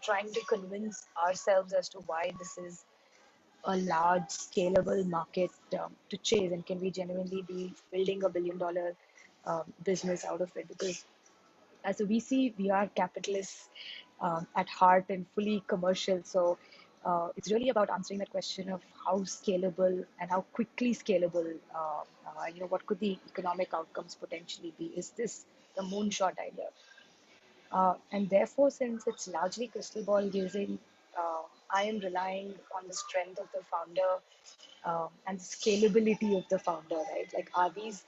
[SPEAKER 4] trying to convince ourselves as to why this is a large scalable market to chase, and can we genuinely be building $1 billion business out of it. Because as a VC, we are capitalists at heart and fully commercial. So it's really about answering that question of how scalable and how quickly scalable, what could the economic outcomes potentially be? Is this the moonshot idea? And therefore, since it's largely crystal ball gazing, I am relying on the strength of the founder and the scalability of the founder, right? Like, are these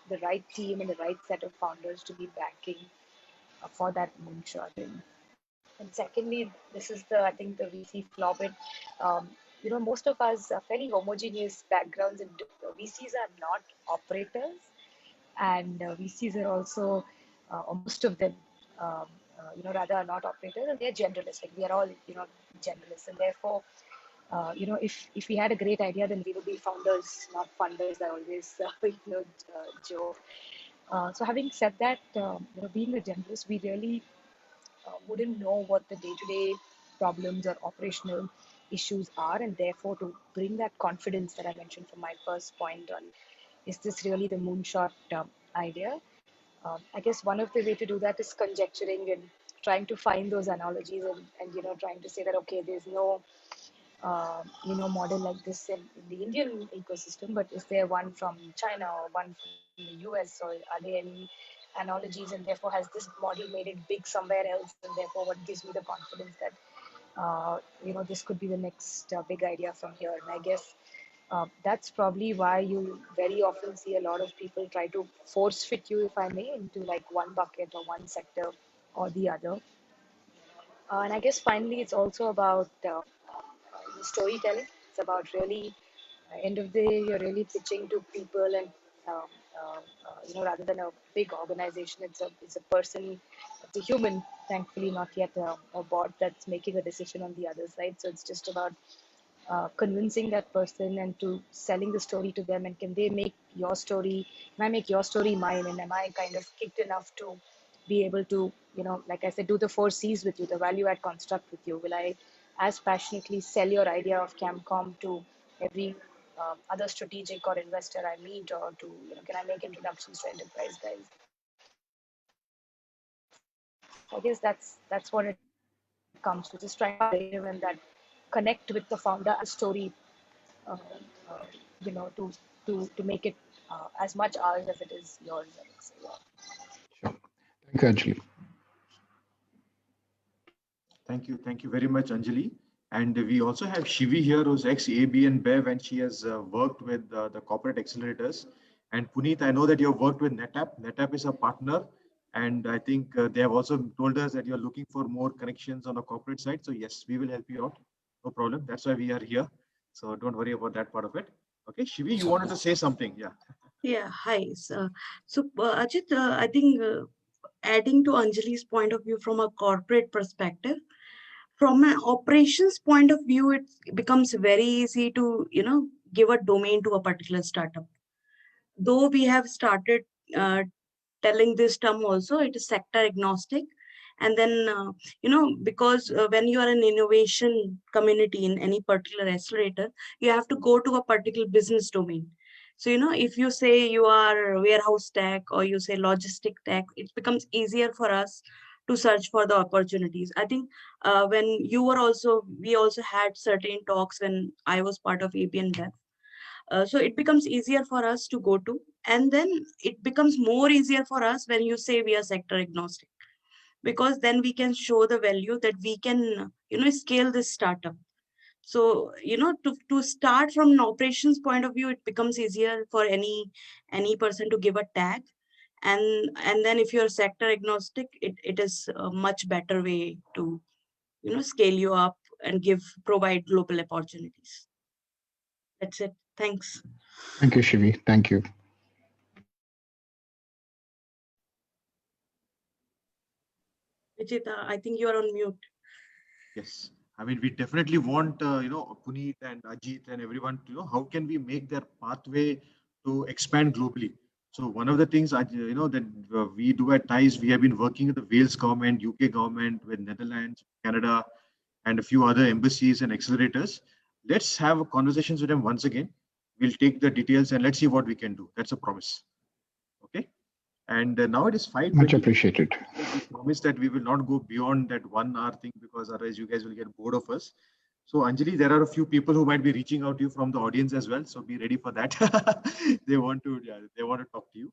[SPEAKER 4] the right team and the right set of founders to be backing for that moonshot? And secondly, this is I think the VC flaw bit. Most of us are fairly homogeneous backgrounds, and VCs are not operators, and VCs are also, or most of them, um, rather are not operators, and they're generalists. Like, we are all, generalists, and therefore, if we had a great idea, then we would be founders, not funders. I always, joke. So having said that, being a generalist, we really wouldn't know what the day-to-day problems or operational issues are, and therefore to bring that confidence that I mentioned from my first point on, is this really the moonshot idea? I guess one of the way to do that is conjecturing and trying to find those analogies, and trying to say that, okay, there's no model like this in the Indian ecosystem, but is there one from China or one from the US, or are there any analogies, and therefore has this model made it big somewhere else, and therefore what gives me the confidence that this could be the next big idea from here? And I guess that's probably why you very often see a lot of people try to force fit you, if I may, into like one bucket or one sector or the other. And I guess finally, it's also about storytelling. It's about really, end of the day, you're really pitching to people, and um, rather than a big organization, it's a person, it's a human. Thankfully, not yet a bot that's making a decision on the other side. So it's just about convincing that person and to selling the story to them, and can they make your story, can I make your story mine, and am I kind of kicked enough to be able to, like I said, do the 4 C's with you, the value add construct with you? Will I as passionately sell your idea of Camcom to every other strategic or investor I meet, or to, can I make introductions to enterprise guys? So I guess that's what it comes to, just trying to be creative and that connect with the founder and the story, uh, uh, to make it as much ours as it is yours, I would say. Yeah.
[SPEAKER 5] Sure. Thank you, Anjali.
[SPEAKER 2] Thank you very much, Anjali. And we also have Shivi here, who's ex-AB and Bev, and she has worked with the corporate accelerators. And Puneet, I know that you have worked with NetApp. NetApp is a partner, and I think they have also told us that you're looking for more connections on the corporate side. So yes, we will help you out. No problem. That's why we are here. So don't worry about that part of it. Okay, Shivi, you wanted to say something? Yeah.
[SPEAKER 6] Yeah, hi. So, Ajit, I think adding to Anjali's point of view from a corporate perspective, from an operations point of view, it becomes very easy to, give a domain to a particular startup. Though we have started telling this term also, it is sector agnostic. And then, because when you are an innovation community in any particular accelerator, you have to go to a particular business domain. So, if you say you are warehouse tech or you say logistic tech, it becomes easier for us to search for the opportunities. I think when you were also, we also had certain talks when I was part of ABN Dev. So it becomes easier for us to go to, and then it becomes more easier for us when you say we are sector agnostic, because then we can show the value that we can, scale this startup. So, to start from an operations point of view, it becomes easier for any person to give a tag. And then if you're sector agnostic, it is a much better way to, scale you up and provide global opportunities. That's it. Thanks.
[SPEAKER 5] Thank you, Shivi. Thank you.
[SPEAKER 6] Vijita, I think you are on mute.
[SPEAKER 2] Yes. I mean, we definitely want, Puneet and Ajit and everyone to know how can we make their pathway to expand globally. So one of the things, that we do at TiEs, we have been working with the Wales government, UK government, with Netherlands, Canada, and a few other embassies and accelerators. Let's have conversations with them once again. We'll take the details and let's see what we can do. That's a promise. Okay. And now it is
[SPEAKER 5] Much
[SPEAKER 2] 5:20.
[SPEAKER 5] appreciated.
[SPEAKER 2] We promise that we will not go beyond that 1 hour thing because otherwise you guys will get bored of us. So Anjali, there are a few people who might be reaching out to you from the audience as well. So be ready for that. They want to talk to you.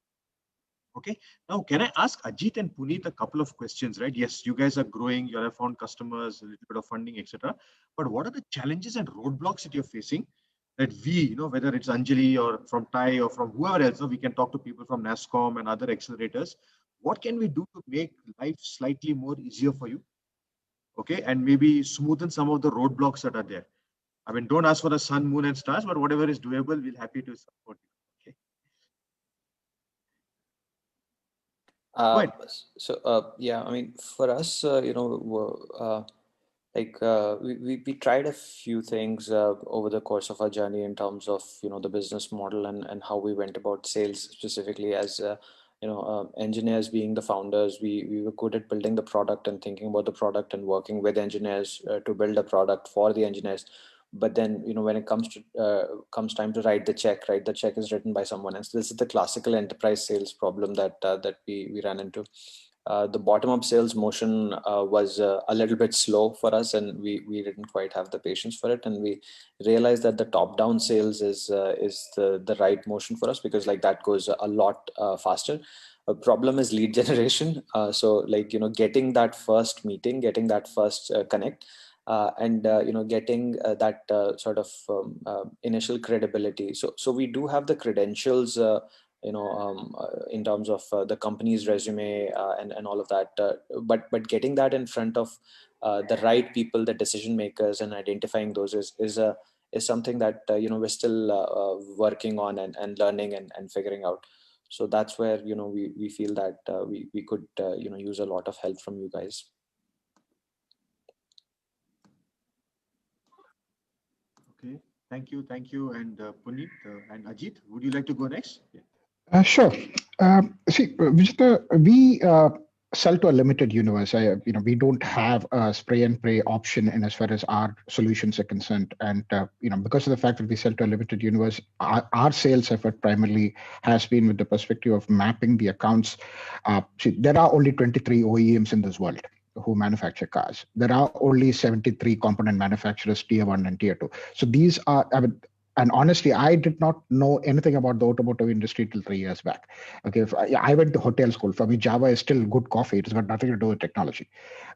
[SPEAKER 2] Okay. Now, can I ask Ajit and Puneet a couple of questions, right? Yes, you guys are growing, you have found customers, a little bit of funding, etc. But what are the challenges and roadblocks that you're facing that we, whether it's Anjali or from TiE or from whoever else, we can talk to people from NASCOM and other accelerators. What can we do to make life slightly more easier for you? Okay. And maybe smoothen some of the roadblocks that are there. I mean, don't ask for the sun, moon, and stars, but whatever is doable, we'll happy to support you. Okay. Go ahead.
[SPEAKER 3] Yeah, I mean, for us, we tried a few things over the course of our journey in terms of the business model and how we went about sales specifically as engineers being the founders. We were good at building the product and thinking about the product and working with engineers to build a product for the engineers. But then when it comes time to write the check is written by someone else. This is the classical enterprise sales problem that we ran into. The bottom-up sales motion was a little bit slow for us, and we didn't quite have the patience for it. And we realized that the top-down sales is the right motion for us because that goes a lot faster. A problem is lead generation. So getting that first meeting, getting that first connect, and getting that sort of initial credibility. So we do have the credentials. In terms of the company's resume and all of that. But getting that in front of the right people, the decision makers, and identifying those is something that we're still working on and learning and figuring out. So that's where we feel that we could use a lot of help from you guys.
[SPEAKER 2] Okay. Thank you. And Puneet and Ajit, would you like to go next? Yeah.
[SPEAKER 5] Sure. See, Vijita, we sell to a limited universe. We don't have a spray and pray option in as far as our solutions are concerned. And because of the fact that we sell to a limited universe, our sales effort primarily has been with the perspective of mapping the accounts. See, there are only 23 OEMs in this world who manufacture cars. There are only 73 component manufacturers, tier 1 and tier 2. So these are, and honestly, I did not know anything about the automotive industry till 3 years back. Okay, I went to hotel school. For me, Java is still good coffee. It's got nothing to do with technology.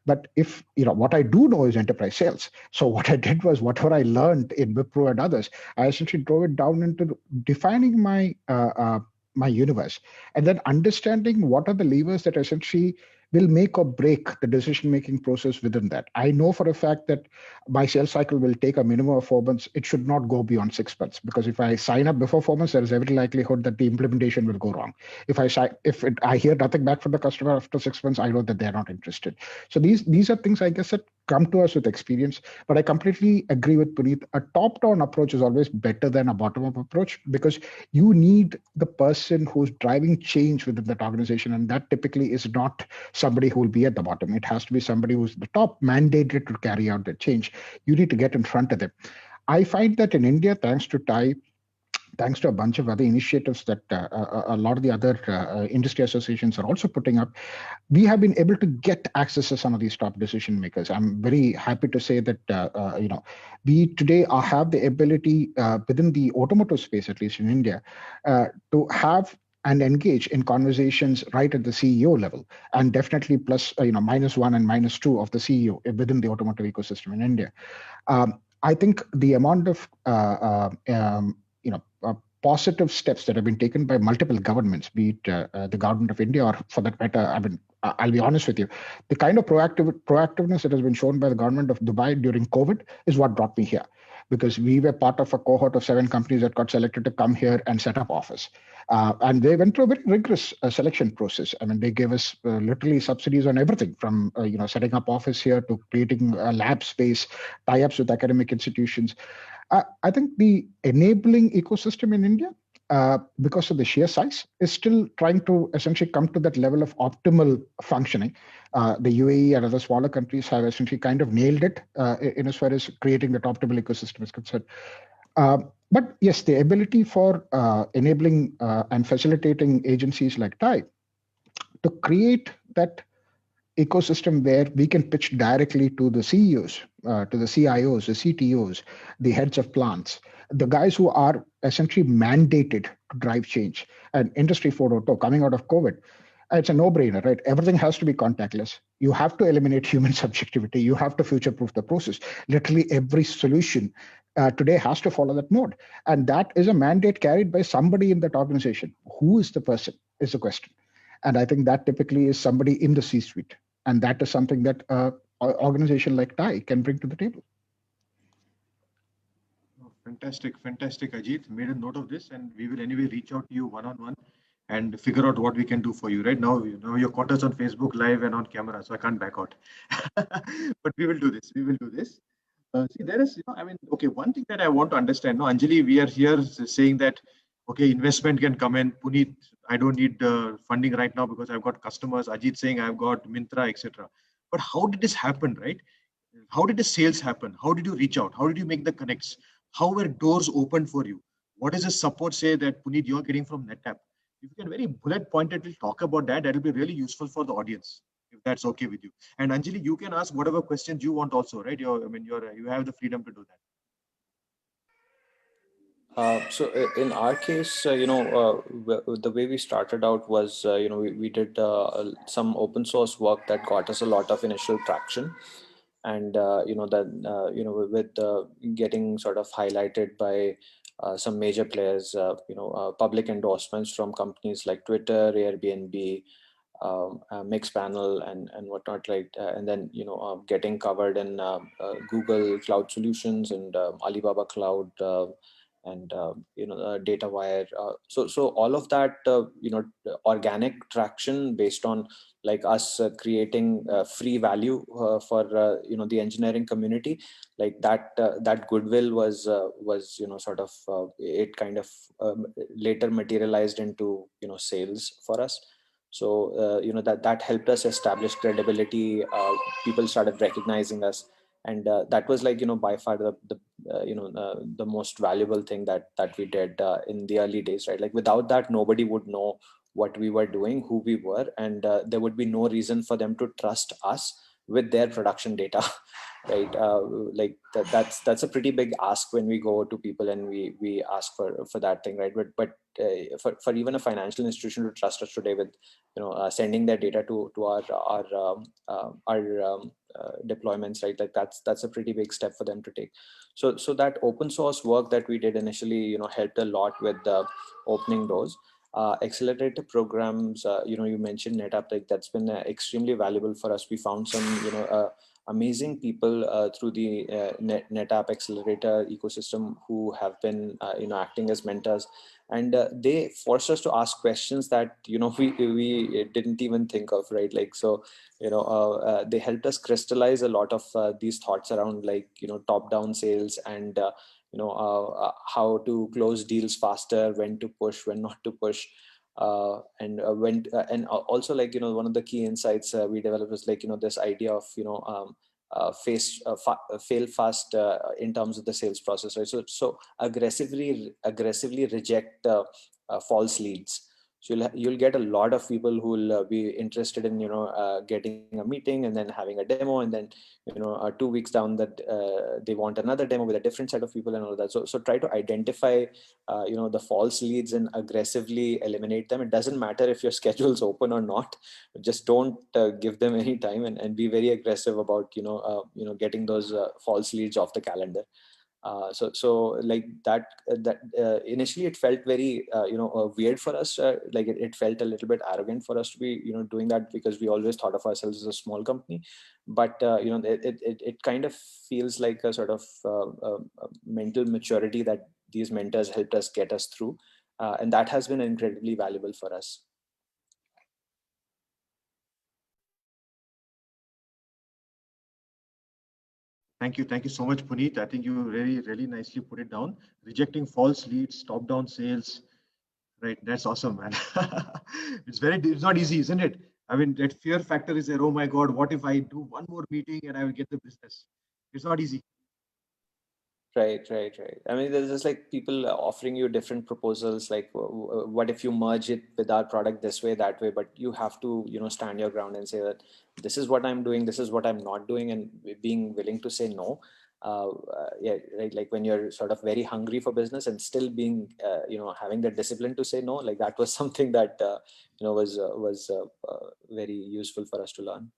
[SPEAKER 5] But if what I do know is enterprise sales. So what I did was whatever I learned in Wipro and others, I essentially drove it down into defining my universe, and then understanding what are the levers that essentially will make or break the decision-making process within that. I know for a fact that my sales cycle will take a minimum of 4 months. It should not go beyond 6 months, because if I sign up before 4 months, there is every likelihood that the implementation will go wrong. I hear nothing back from the customer after 6 months, I know that they're not interested. So these are things, I guess, that come to us with experience. But I completely agree with Puneet. A top-down approach is always better than a bottom-up approach, because you need the person who's driving change within that organization, and that typically is not somebody who will be at the bottom. It has to be somebody who's the top, mandated to carry out the change. You need to get in front of them. I find that in India, thanks to TiE, thanks to a bunch of other initiatives that a lot of the other industry associations are also putting up, we have been able to get access to some of these top decision makers. I'm very happy to say that we today have the ability within the automotive space, at least in India, to have and engage in conversations right at the CEO level, and definitely plus -1 and -2 of the CEO within the automotive ecosystem in India. I think the amount of positive steps that have been taken by multiple governments, be it the government of India or, for that matter, I'll be honest with you. The kind of proactiveness that has been shown by the government of Dubai during COVID is what brought me here, because we were part of a cohort of 7 companies that got selected to come here and set up office. And they went through a very rigorous selection process. I mean, they gave us literally subsidies on everything from setting up office here to creating a lab space, tie-ups with academic institutions. I think the enabling ecosystem in India, because of the sheer size, is still trying to essentially come to that level of optimal functioning. The UAE and other smaller countries have essentially kind of nailed it in as far as creating that optimal ecosystem is concerned. But yes, the ability for enabling and facilitating agencies like TiE to create that ecosystem where we can pitch directly to the CEOs, to the CIOs, the CTOs, the heads of plants, the guys who are essentially mandated to drive change. And Industry 4.0 coming out of COVID, it's a no-brainer, right? Everything has to be contactless. You have to eliminate human subjectivity. You have to future-proof the process. Literally every solution today has to follow that mode. And that is a mandate carried by somebody in that organization. Who is the person is the question. And I think that typically is somebody in the C-suite. And that is something that an organization like TiE can bring to the table.
[SPEAKER 2] Oh, fantastic, fantastic, Ajit. Made a note of this, and we will anyway reach out to you one-on-one and figure out what we can do for you. Right now, your caught us on Facebook Live and on camera, so I can't back out. But we will do this. We will do this. See, there is, I mean, okay, one thing that I want to understand. No, Anjali, we are here saying that, okay, investment can come in. Puneet, I don't need funding right now because I've got customers. Ajit saying I've got Mintra, etc. But how did this happen, right? How did the sales happen? How did you reach out? How did you make the connects? How were doors opened for you? What is the support, say, that Puneet, you're getting from NetApp? If you can very bullet pointedly talk about that, that will be really useful for the audience, if that's okay with you. And Anjali, you can ask whatever questions you want also, right? You have the freedom to do that.
[SPEAKER 3] In our case, the way we started out was, we did some open source work that got us a lot of initial traction, and with getting sort of highlighted by some major players, public endorsements from companies like Twitter, Airbnb, Mixpanel, and whatnot, right? And then getting covered in Google Cloud Solutions and Alibaba Cloud. And DataWire. So all of that, organic traction based on like us creating free value for the engineering community, like that goodwill was sort of it kind of later materialized into sales for us. So that helped us establish credibility. People started recognizing us, and that was like by far the most valuable thing that we did in the early days, right? Like without that, nobody would know what we were doing, who we were, and there would be no reason for them to trust us with their production data. Right? Like that's a pretty big ask when we go to people and we ask for that thing, right? But for even a financial institution to trust us today with sending their data to our deployments, right? Like that's a pretty big step for them to take. So that open source work that we did initially helped a lot with opening doors. Accelerator programs, you mentioned NetApp, like that's been extremely valuable for us. We found some amazing people through the NetApp accelerator ecosystem who have been acting as mentors, and they forced us to ask questions that we didn't even think of, right? Like so they helped us crystallize a lot of these thoughts around like top down sales and how to close deals faster, when to push, when not to push, and also like one of the key insights we developed was like this idea of fail fast in terms of the sales process, right? So aggressively reject false leads. So you'll get a lot of people who will be interested in getting a meeting and then having a demo, and then 2 weeks down that they want another demo with a different set of people and all that. So try to identify the false leads and aggressively eliminate them. It doesn't matter if your schedule's open or not. Just don't give them any time, and be very aggressive about getting those false leads off the calendar. So like that initially it felt very weird for us. Like it felt a little bit arrogant for us to be doing that, because we always thought of ourselves as a small company. But it kind of feels like a sort of mental maturity that these mentors helped us get us through, and that has been incredibly valuable for us.
[SPEAKER 2] Thank you. Thank you so much, Puneet. I think you really nicely put it down. Rejecting false leads, top-down sales. Right. That's awesome, man. It's not easy, isn't it? I mean, that fear factor is there. Oh my God, what if I do one more meeting and I will get the business? It's not easy.
[SPEAKER 3] Right. I mean, there's just like people offering you different proposals, like what if you merge it with our product this way, that way, but you have to, stand your ground and say that this is what I'm doing, this is what I'm not doing, and being willing to say no. Yeah, right. Like when you're sort of very hungry for business and still being, having the discipline to say no, like that was something that, was very useful for us to learn.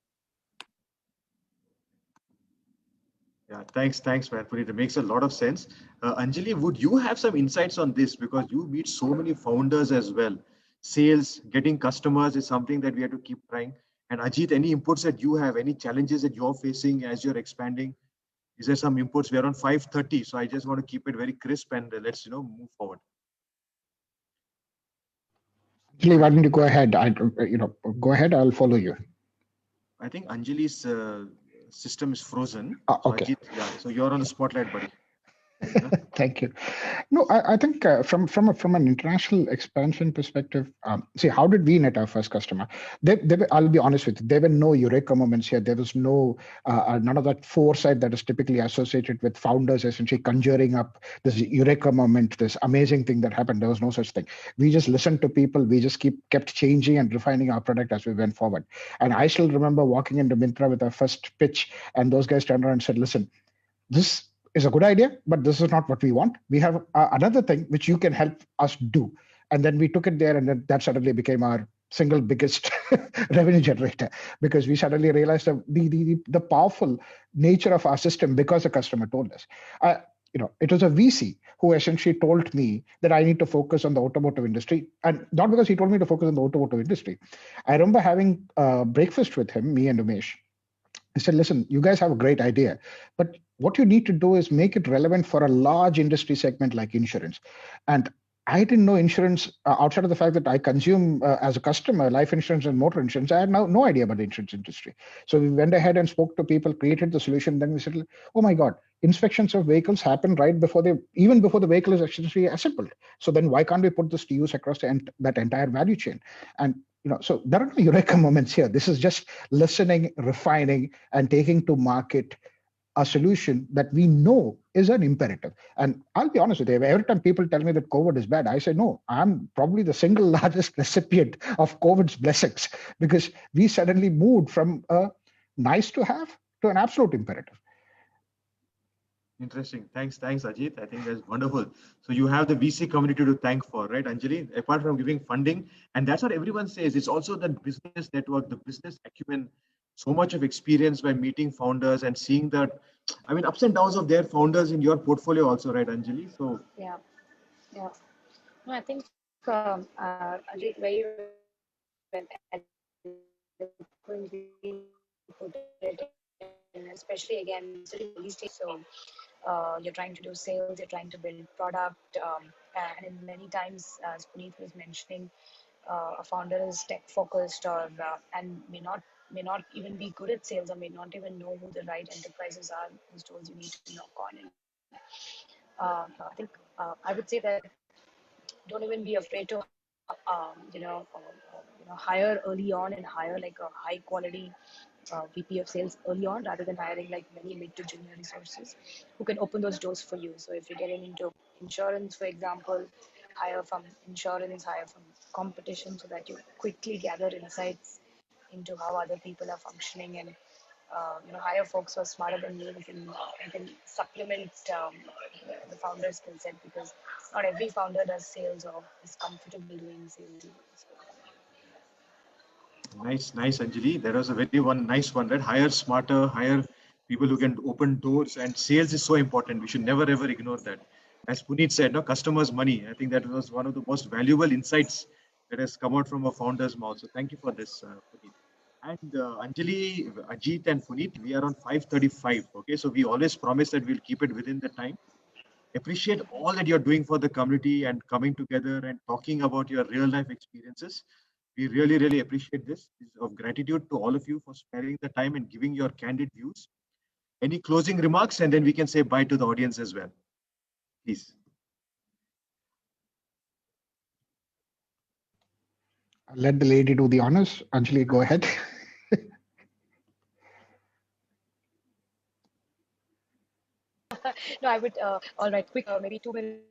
[SPEAKER 2] Yeah, thanks, man, Puneet. It makes a lot of sense. Anjali, would you have some insights on this? Because you meet so many founders as well. Sales, getting customers is something that we have to keep trying. And Ajit, any inputs that you have, any challenges that you're facing as you're expanding? Is there some inputs? We are on 5:30, so I just want to keep it very crisp and let's move forward.
[SPEAKER 5] Actually, why don't you go ahead? Go ahead. I'll follow you.
[SPEAKER 2] I think Anjali's system is frozen.
[SPEAKER 5] Okay.
[SPEAKER 2] Ajit, yeah, so you're on the spotlight, buddy.
[SPEAKER 5] Thank you. No, I think from an international expansion perspective, see, how did we net our first customer? I'll be honest with you, there were no eureka moments here. There was no none of that foresight that is typically associated with founders essentially conjuring up this eureka moment, this amazing thing that happened. There was no such thing. We just listened to people. We just kept changing and refining our product as we went forward. And I still remember walking into Myntra with our first pitch, and those guys turned around and said, "Listen, this is a good idea, but this is not what we want. We have another thing which you can help us do." And then we took it there, and then that suddenly became our single biggest revenue generator, because we suddenly realized the powerful nature of our system because the customer told us. It was a VC who essentially told me that I need to focus on the automotive industry, and not because he told me to focus on the automotive industry. I remember having breakfast with him, me and Umesh. I said, "Listen, you guys have a great idea, but what you need to do is make it relevant for a large industry segment like insurance." And I didn't know insurance outside of the fact that I consume as a customer life insurance and motor insurance. I had no idea about the insurance industry. So we went ahead and spoke to people, created the solution. Then we said, "Oh my God, inspections of vehicles happen right before even before the vehicle is actually assembled. So then why can't we put this to use across that entire value chain?" And so there are no eureka moments here. This is just listening, refining, and taking to market a solution that we know is an imperative. And I'll be honest with you, every time people tell me that COVID is bad, I say, no, I'm probably the single largest recipient of COVID's blessings, because we suddenly moved from a nice to have to an absolute imperative.
[SPEAKER 2] Interesting. Thanks, Ajit. I think that's wonderful. So you have the VC community to thank for, right, Anjali? Apart from giving funding, and that's what everyone says. It's also the business network, the business acumen, so much of experience by meeting founders and seeing that, I mean, ups and downs of their founders in your portfolio also, right, Anjali? So
[SPEAKER 4] Yeah. No, I think Ajit very well eloquently put it in, especially again, considering the early stage. So you're trying to do sales, you're trying to build product, and in many times, as Puneet was mentioning, a founder is tech focused or and may not even be good at sales, or may not even know who the right enterprises are whose doors you need to knock on. And I think I would say that don't even be afraid to hire early on and hire like a high quality VP of sales early on, rather than hiring like many mid to junior resources who can open those doors for you. So if you're getting into insurance, for example, hire from insurance, hire from competition, so that you quickly gather insights into how other people are functioning, and hire folks who are smarter than you, who can supplement the founder's skill set, because not every founder does sales or is comfortable doing sales.
[SPEAKER 2] nice, Anjali. That was a very nice one, right? Hire smarter, hire people who can open doors, and sales is so important. We should never ever ignore that. As Puneet said, no, customers' money. I think that was one of the most valuable insights that has come out from a founder's mouth. So thank you for this, Puneet. And Anjali, Ajit, and Puneet, we are on 5:35. Okay, so we always promise that we'll keep it within the time. Appreciate all that you're doing for the community and coming together and talking about your real life experiences. We really, really appreciate this. This is of gratitude to all of you for sparing the time and giving your candid views. Any closing remarks, and then we can say bye to the audience as well, please.
[SPEAKER 5] Let the lady do the honors. Anjali, go ahead.
[SPEAKER 4] No, I would, all right, quick, maybe 2 minutes.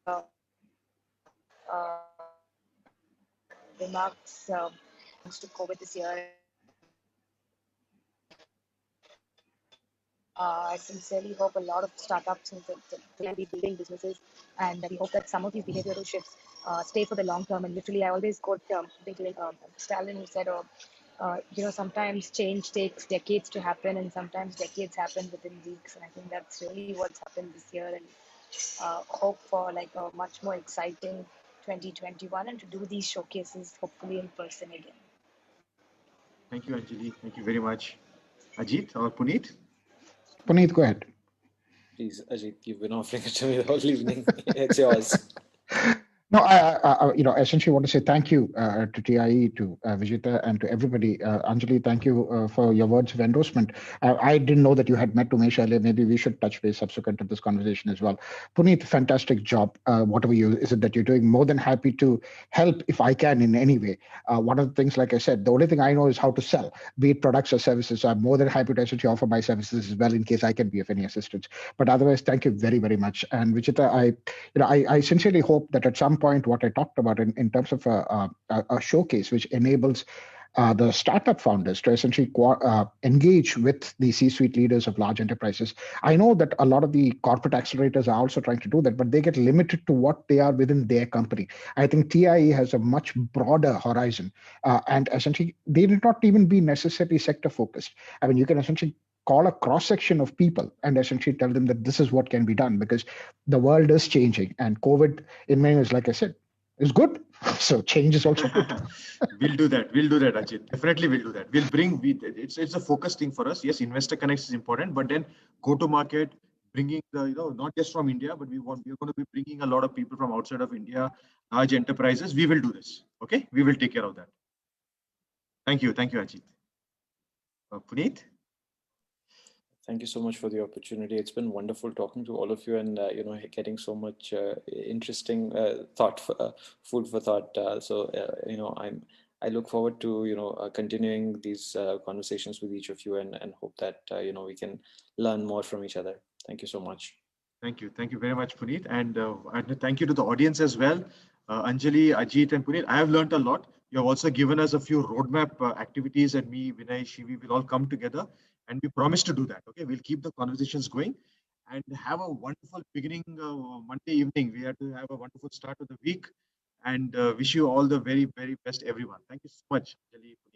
[SPEAKER 4] Uh, Remarks to COVID this year. I sincerely hope a lot of startups will be building businesses, and we hope that some of these behavioral shifts stay for the long term. And literally, I always quote Stalin, who said, sometimes change takes decades to happen, and sometimes decades happen within weeks. And I think that's really what's happened this year. And hope for like a much more exciting 2021, and to do these showcases hopefully in person again.
[SPEAKER 2] Thank you, Anjali. Thank you very much. Ajit or Puneet?
[SPEAKER 5] Puneet, go ahead.
[SPEAKER 3] Please, Ajit, you've been offering it to me the whole evening. It's yours.
[SPEAKER 5] No, essentially want to say thank you to TiE, to Vijita, and to everybody. Anjali, thank you for your words of endorsement. I didn't know that you had met Umesh earlier. Maybe we should touch base subsequent to this conversation as well. Puneet, fantastic job. Whatever is it that you're doing, more than happy to help if I can in any way. One of the things, like I said, the only thing I know is how to sell, be it products or services. So I'm more than happy to essentially offer my services as well in case I can be of any assistance. But otherwise, thank you very, very much. And Vijita, I sincerely hope that at some point what I talked about in terms of a showcase which enables the startup founders to essentially engage with the C-suite leaders of large enterprises. I know that a lot of the corporate accelerators are also trying to do that, but they get limited to what they are within their company. I think TiE has a much broader horizon, and essentially they did not even be necessarily sector focused. I mean, you can essentially call a cross section of people and essentially tell them that this is what can be done, because the world is changing, and COVID in many ways, like I said, is good. So change is also good.
[SPEAKER 2] We'll do that. We'll do that, Ajit. Definitely, we'll do that. It's a focus thing for us. Yes, investor connects is important, but then go to market, bringing the not just from India, but we're going to be bringing a lot of people from outside of India, large enterprises. We will do this. Okay, we will take care of that. Thank you, Ajit. Puneet.
[SPEAKER 3] Thank you so much for the opportunity. It's been wonderful talking to all of you, and getting so much interesting food for thought. I look forward to continuing these conversations with each of you, and hope that we can learn more from each other. Thank you so much.
[SPEAKER 2] Thank you very much, Puneet, and thank you to the audience as well. Anjali, Ajit, and Puneet, I have learned a lot. You have also given us a few roadmap activities, and me, Vinay, Shivi will all come together, and we promise to do that. Okay, we'll keep the conversations going, and have a wonderful beginning Monday evening. We have to have a wonderful start of the week, and wish you all the very, very best, everyone. Thank you so much, Anjali. Puneet.